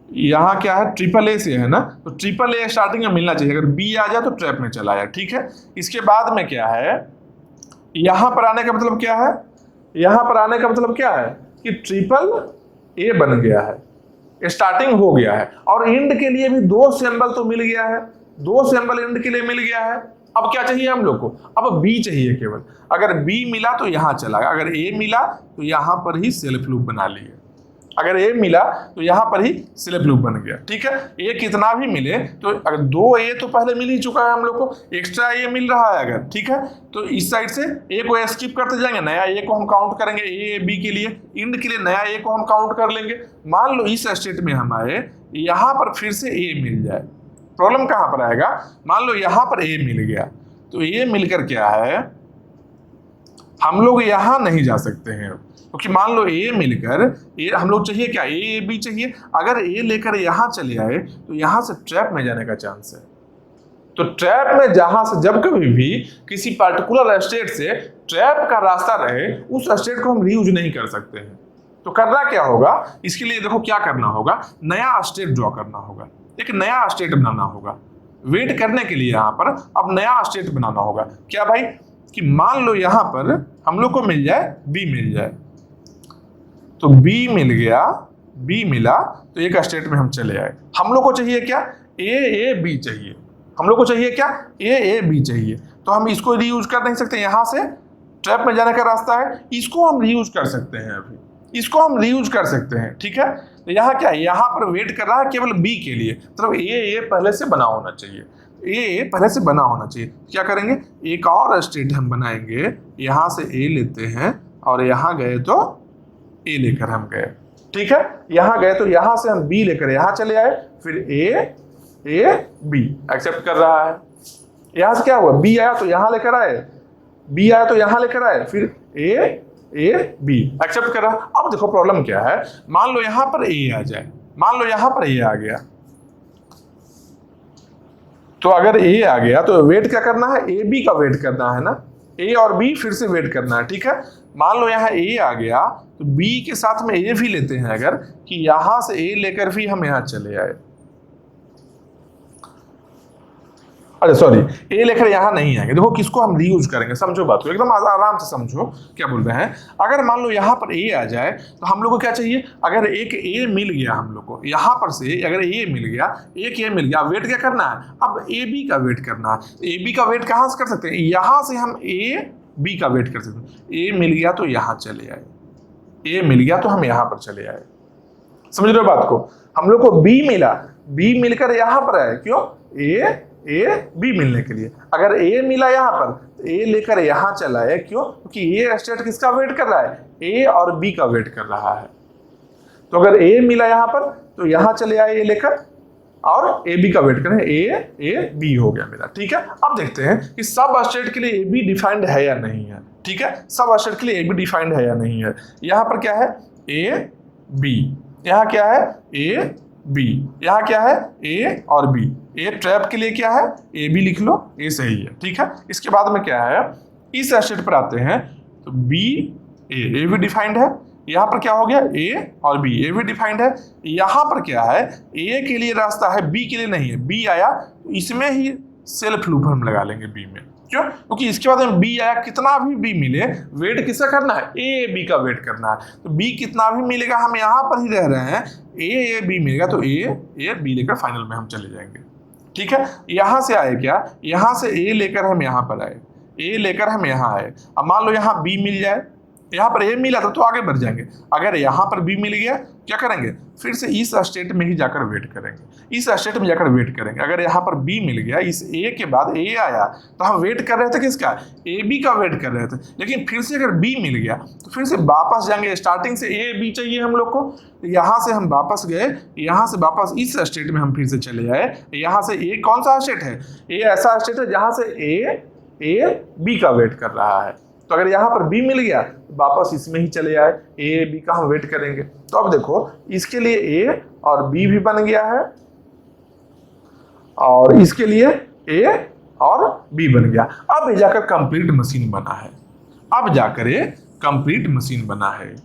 यहाँ क्या है? ट्रिपल ए से है ना, तो ट्रिपल ए स्टार्टिंग में मिलना चाहिए, अगर बी आ जाए तो ट्रैप में चला जाए, ठीक है। इसके बाद में क्या है? यहाँ पर आने का मतलब क्या है? यहाँ पर आने का मतलब क्या है कि ट्रिपल ए बन गया है, स्टार्टिंग हो गया है, और एंड के लिए भी 2 सिंबल तो मिल गया है, 2 सिंबल एंड के लिए मिल गया है। अब क्या चाहिए हम लोग को? अब बी चाहिए केवल। अगर बी मिला तो यहाँ चला, अगर ए मिला तो यहाँ पर ही सेल्फ लूप बना लिए। अगर ए मिला तो यहां पर ही सेल्फ लूप बन गया, ठीक है। ए कितना भी मिले तो अगर 2 ए तो पहले मिल ही चुका है हम लोग को, एक्स्ट्रा ए मिल रहा है अगर, ठीक है, तो इस साइड से ए को स्किप करते जाएंगे, नया ए को हम काउंट करेंगे ए बी के लिए, इंड के लिए नया ए को हम काउंट कर लेंगे। मान लो इस स्टेट में हम आए, यहां पर फिर से ए मिल जाए, प्रॉब्लम कहां पर आएगा, मान लो यहां पर ए मिल गया तो ए मिलकर क्या है, हम लोग यहां नहीं जा सकते हैं क्योंकि मान लो ए मिलकर ए हम लोग चाहिए क्या, ए बी चाहिए। अगर ए लेकर यहां चले आए तो यहां से ट्रैप में जाने का चांस है। तो ट्रैप में जहां से जब कभी भी किसी पर्टिकुलर स्टेट से ट्रैप का रास्ता रहे, उस स्टेट को हम रीयूज नहीं कर सकते हैं। तो करना क्या होगा, इसके लिए देखो क्या करना होगा, नया स्टेट ड्रॉ करना होगा, एक नया स्टेट बनाना होगा। वेट करने के लिए यहां पर अब नया स्टेट बनाना होगा। क्या भाई, कि मान लो यहां पर हम लोग को मिल जाए बी मिल जाए, तो बी मिल गया, बी मिला तो एक स्टेट में हम चले आए। हम लोग को चाहिए क्या, ए बी चाहिए, हम लोग को चाहिए क्या, ए बी चाहिए। तो हम इसको रीयूज कर नहीं सकते, यहां से ट्रैप में जाने का रास्ता है, इसको हम रीयूज कर सकते हैं, अभी इसको हम रीयूज कर सकते हैं, ठीक है। तो यहाँ क्या है, यहाँ पर वेट कर रहा है केवल बी के लिए, मतलब ए पहले से बना होना चाहिए, ए पहले से बना होना चाहिए। क्या करेंगे, एक और स्टेट हम बनाएंगे, यहाँ से ए लेते हैं और यहाँ गए तो ए लेकर हम गए, ठीक है। यहाँ गए तो यहाँ से हम बी लेकर यहाँ चले आए, फिर ए बी एक्सेप्ट कर रहा है। यहाँ से क्या हुआ, बी आया तो यहाँ लेकर आए, बी आया तो यहाँ लेकर आए, फिर ए बी एक्सेप्ट कर रहा। अब देखो प्रॉब्लम क्या है, मान लो यहाँ पर ए आ जाए, मान लो यहाँ पर ए आ गया, तो अगर ए आ गया तो वेट क्या करना है, ए बी का वेट करना है ना, ए और बी फिर से वेट करना है, ठीक है। मान लो यहाँ ए आ गया तो बी के साथ में ए भी लेते हैं, अगर कि यहां से ए लेकर भी हम यहां चले आए, अरे सॉरी ए लेकर यहां नहीं आएंगे। देखो किसको हम रीयूज करेंगे, समझो बात को, एकदम आराम से समझो क्या बोल रहे हैं। अगर मान लो यहां पर ए आ जाए तो हम लोग को क्या चाहिए, अगर एक ए मिल गया हम लोग को, यहां पर से अगर ए मिल गया, एक ए मिल गया, वेट क्या करना है, अब ए बी का वेट करना है। ए बी का वेट कहां से कर सकते हैं, यहां से हम ए बी का वेट कर सकते हैं। ए मिल गया तो यहां चले आए, ए मिल गया तो हम यहां पर चले आए, समझ रहे हो बात को। हम लोग को बी मिला, बी मिलकर यहां पर आए, क्यों, ए बी मिलने के लिए। अगर ए मिला यहां पर तो ए लेकर यहां चला है, क्यों, क्योंकि ये स्टेट किसका वेट कर रहा है, ए और बी का वेट कर रहा है। तो अगर ए मिला यहां पर तो यहां चले आए ए लेकर, और ए बी का वेट करें, ए बी हो गया मेरा, ठीक है। अब देखते हैं कि सब स्टेट के लिए ए बी डिफाइंड है या नहीं है, ठीक है। सब स्टेट के लिए ए बी डिफाइंड है या नहीं है। यहाँ पर क्या है, ए बी, यहाँ क्या है, ए बी, यहाँ क्या है, ए और बी। ए ट्रैप के लिए क्या है, ए बी लिख लो, ए सही है, ठीक है। इसके बाद में क्या है, इस स्टेट पर आते हैं तो बी ए भी डिफाइंड है, यहाँ पर क्या हो गया, ए और बी, ए भी डिफाइंड है। यहाँ पर क्या है, ए के लिए रास्ता है, बी के लिए नहीं है। बी आया तो इसमें ही सेल्फ लूप हम लगा लेंगे बी में, क्यों, क्योंकि इसके बाद में बी आया, कितना भी बी मिले वेट किसका करना है, ए बी का वेट करना है। तो बी कितना भी मिलेगा हम यहाँ पर ही रह रहे हैं, ए बी मिलेगा तो ए बी लेकर फाइनल में हम चले जाएंगे, ठीक है। यहाँ से आए क्या, यहाँ से ए लेकर हम यहाँ पर आए, ए लेकर हम यहाँ आए। अब मान लो यहाँ बी मिल जाए, यहाँ पर ए मिला था तो आगे बढ़ जाएंगे। अगर यहाँ पर बी मिल गया क्या करेंगे, फिर से इस स्टेट में ही जाकर वेट करेंगे, इस स्टेट में जाकर वेट करेंगे। अगर यहाँ पर बी मिल गया, इस ए के बाद ए आया तो हम वेट कर रहे थे किसका, ए बी का वेट कर रहे थे। लेकिन फिर से अगर बी मिल गया तो फिर से वापस जाएंगे, स्टार्टिंग से ए बी चाहिए हम लोग को। यहाँ से हम वापस गए, यहाँ से वापस इस स्टेट में हम फिर से चले आए। यहाँ से ए कौन सा स्टेट है, ए ऐसा स्टेट है जहाँ से ए बी का वेट कर रहा है। तो अगर यहाँ पर बी मिल गया तो वापस इसमें ही चले आए, ए बी का हम वेट करेंगे। तो अब देखो इसके लिए ए और बी भी बन गया है, और इसके लिए ए और बी बन गया। अब जाकर कंप्लीट मशीन बना है, अब जाकर ये कंप्लीट मशीन बना है।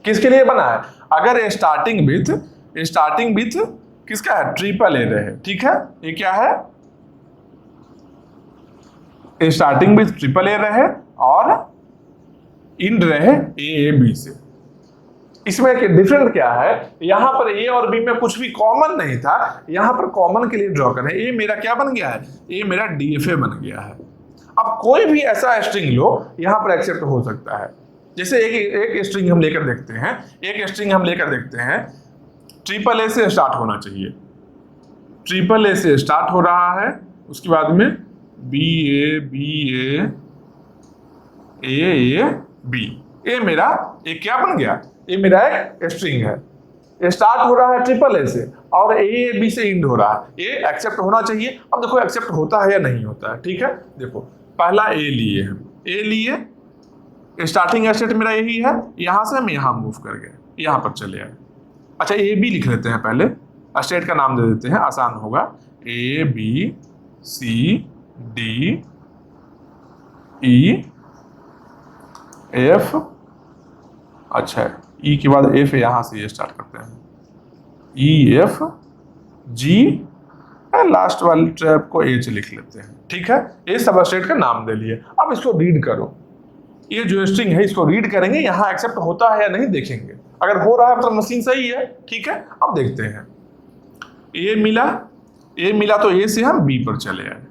किसके लिए बना है, अगर स्टार्टिंग विथ किसका है, ट्रिपल ए रहे, ठीक है। ये क्या है, स्टार्टिंग विथ ट्रिपल ए रहे और इंड रहे ए बी से। इसमें डिफरेंट क्या है, यहां पर ए और बी में कुछ भी कॉमन नहीं था, यहां पर कॉमन के लिए ड्रॉ करें। ए मेरा क्या बन गया है, ए मेरा डीएफए बन गया है। अब कोई भी ऐसा स्ट्रिंग लो यहां पर एक्सेप्ट हो सकता है, जैसे एक स्ट्रिंग हम लेकर देखते हैं, ट्रिपल ए से स्टार्ट होना चाहिए, ट्रिपल ए से स्टार्ट हो रहा है, उसके बाद में बी ए बी, ये मेरा एक क्या बन गया, ये मेरा एक स्ट्रिंग है, ये स्टार्ट हो रहा है ट्रिपल ए से और ए बी से एंड हो रहा है, ये एक्सेप्ट होना चाहिए। अब देखो एक्सेप्ट होता है या नहीं होता है, ठीक है। देखो पहला ए लिए हम, ए लिए, स्टार्टिंग स्टेट मेरा यही है, यहां से हम यहां मूव कर गए, यहां पर चले आए। अच्छा ए बी लिख लेते हैं, पहले स्टेट का नाम दे देते हैं, आसान होगा, A B C D E F, अच्छा ई के बाद एफ, यहां से ये स्टार्ट करते हैं, ई एफ जी, लास्ट वाली ट्रैप को एच लिख लेते हैं, ठीक है। ये सब स्टेट का नाम दे लिए। अब इसको रीड करो, ये जो स्ट्रिंग है इसको रीड करेंगे, यहां एक्सेप्ट होता है या नहीं देखेंगे, अगर हो रहा है तो मशीन सही है, ठीक है। अब देखते हैं, ए मिला तो ए से हम बी पर चले आए,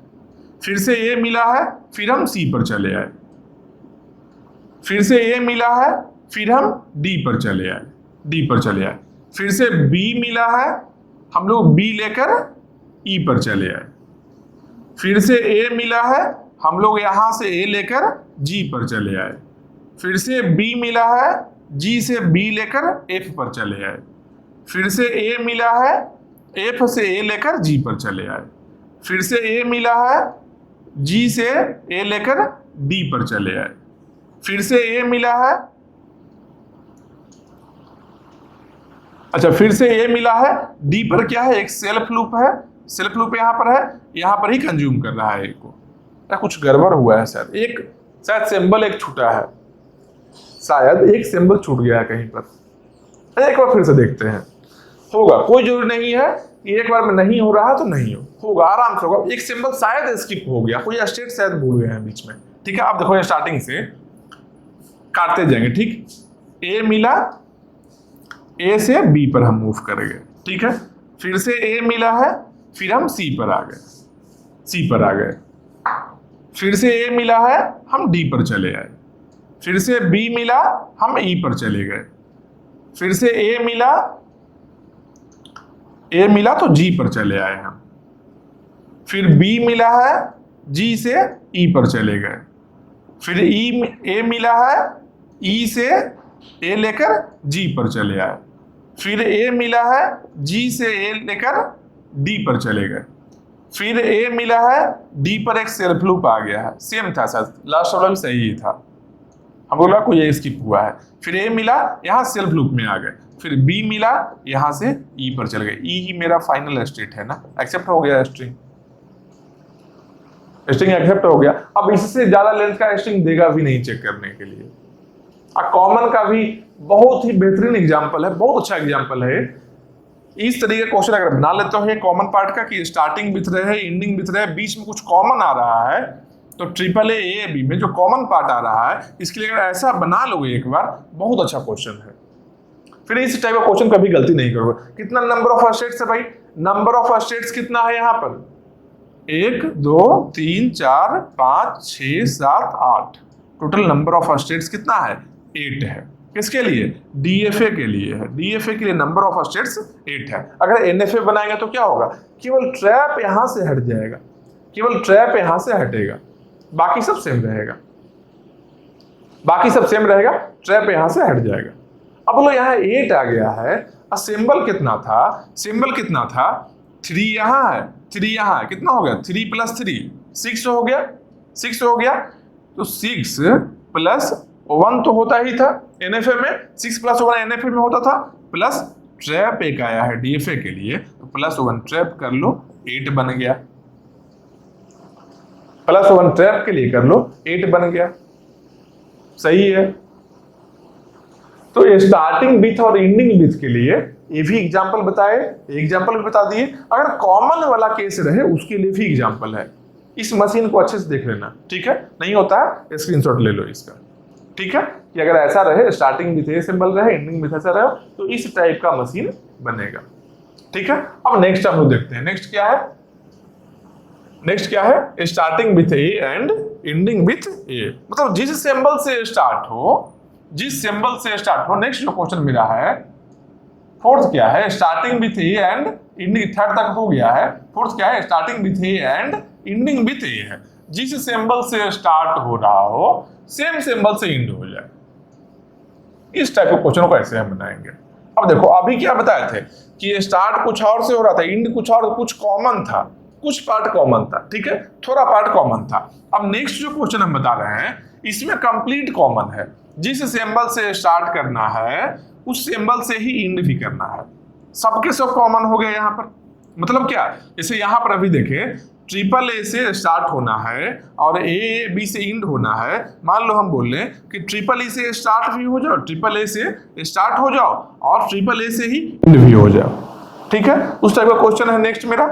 फिर से ए मिला है, फिर हम सी पर चले आए, फिर से ए मिला है, फिर हम डी पर चले आए, फिर से बी मिला है, हम लोग बी लेकर ई पर चले आए, फिर से ए मिला है, हम लोग यहां से ए लेकर जी पर चले आए, फिर से बी मिला है, जी से बी लेकर एफ पर चले आए, फिर से ए मिला है, एफ से ए लेकर जी पर चले आए, फिर से ए मिला है, जी से ए लेकर डी पर चले आए, फिर से ए मिला है, अच्छा फिर से ए मिला है, डी पर क्या है, एक सेल्फ लूप है, सेल्फ लूप यहां पर है, यहां पर ही कंज्यूम कर रहा है ए को, या कुछ गड़बड़ हुआ है शायद, शायद सिंबल एक छूटा है, शायद एक सिंबल छूट गया है कहीं पर। एक बार फिर से देखते हैं, होगा, कोई जरूरी नहीं है कि एक बार में नहीं हो रहा तो नहीं होगा, आराम से होगा। एक सिंबल शायद स्किप हो गया, कोई स्टेट शायद भूल गए हैं बीच में, ठीक है। अब देखो स्टार्टिंग से काटते जाएंगे, ठीक। ए मिला, ए से बी पर हम मूव करेंगे, ठीक है। फिर से ए मिला है, फिर हम सी पर आ गए, फिर से ए मिला है, हम डी पर चले आए, फिर से बी मिला, हम ई पर चले गए, फिर से ए मिला तो जी पर चले आए हम, फिर बी मिला है, जी से ई पर चले गए, फिर ए मिला है, ई से ए लेकर जी पर चले आए, फिर ए मिला है, जी से ए लेकर डी पर चले गए, फिर ए मिला है, डी पर एक सेल्फ लूप आ गया है, सेम था शायद, लास्ट वाला भी सही ही था, हम बोला कोई स्किप हुआ है, फिर ए मिला, यहाँ सेल्फ लूप में आ गए, फिर बी मिला, यहाँ से ई पर चले गए, ई ही मेरा फाइनल स्टेट है ना, एक्सेप्ट हो गया स्ट्रिंग एक्सेप्ट हो गया। अब इससे ज्यादा लेंथ का स्ट्रिंग देगा भी नहीं चेक करने के लिए। कॉमन का भी बहुत ही बेहतरीन एग्जांपल है, बहुत अच्छा एग्जांपल है। इस तरीके का क्वेश्चन अगर बना लेते हो कॉमन पार्ट का कि स्टार्टिंग विथ रहे, एंडिंग विथ रहे, बीच में कुछ कॉमन आ रहा है, तो ट्रिपल ए बी में जो कॉमन पार्ट आ रहा है, इसके लिए अगर ऐसा बना लोगे एक बार, बहुत अच्छा क्वेश्चन है। फिर इस टाइप का क्वेश्चन कभी गलती नहीं करोगे। कितना नंबर ऑफ स्टेट्स है भाई, नंबर ऑफ स्टेट्स कितना है यहाँ पर, 1 2 3 4 5 6 7 8, टोटल नंबर ऑफ स्टेट्स कितना है, 8 है। किसके लिए, डीएफए के लिए है, डीएफए के लिए नंबर ऑफ स्टेट्स 8 है। अगर एनएफए बनाएंगे तो क्या होगा, केवल ट्रैप यहां से हट जाएगा, केवल ट्रैप यहां से हटेगा, बाकी सब सेम रहेगा, ट्रैप यहां से हट जाएगा। अब बोलो यहाँ 8 आ गया है, सिंबल कितना था, 3 यहाँ है, 3 यहाँ है, कितना हो गया, 3 + 3 6 हो गया, तो 6 + 1 तो होता ही था एनएफए में, 6 + 1 एनएफए में होता था, प्लस ट्रैप एक आया है डीएफए के लिए, तो +1 ट्रैप कर लो, 8 बन गया, +1 ट्रैप के लिए कर लो, 8 बन गया, सही है। तो स्टार्टिंग विथ और एंडिंग विथ के लिए ये भी एग्जांपल बताए, एग्जांपल भी बता दिए। अगर कॉमन वाला केस रहे उसके लिए भी एग्जांपल है। इस मशीन को अच्छे से देख लेना, ठीक है, नहीं होता है स्क्रीनशॉट ले लो इसका, ठीक है, कि अगर ऐसा रहे, स्टार्टिंग विथ ए सिंबल रहे, एंडिंग विथ ऐसा रहे, तो इस टाइप का मशीन बनेगा, ठीक है। अब नेक्स्ट हम लोग देखते हैं, नेक्स्ट क्या है, starting with A and ending with A, मतलब जिस सिंबल से स्टार्ट हो जिस सिंबल से स्टार्ट हो। नेक्स्ट जो क्वेश्चन मेरा है फोर्थ क्या है, starting with A and ending, third तक हो गया है। फोर्थ क्या है, starting with A and ending with A है। जिस सिंबल से स्टार्ट हो रहा हो सेम सिंबल से एंड हो जाए। इस टाइप के क्वेश्चन को ऐसे हम बनाएंगे। अब देखो अभी क्या बताए थे कि स्टार्ट कुछ और से हो रहा था, एंड कुछ और, कुछ कॉमन था, कुछ पार्ट कॉमन था, ठीक है, थोड़ा पार्ट कॉमन था। अब नेक्स्ट जो क्वेश्चन हम बता रहे हैं इसमें कंप्लीट कॉमन है। जिस सिंबल से स्टार्ट करना है उस सिंबल से ही एंड भी करना है। सबके सब कॉमन हो गए यहाँ पर। मतलब क्या, जैसे यहाँ पर अभी देखें ट्रिपल ए से स्टार्ट होना है और ए बी से एंड होना है। मान लो हम बोल लें कि ट्रिपल ए से स्टार्ट भी हो जाओ, ट्रिपल ए से स्टार्ट हो जाओ और ट्रिपल ए से ही एंड भी हो जाओ, ठीक है। उस टाइप का क्वेश्चन है नेक्स्ट मेरा।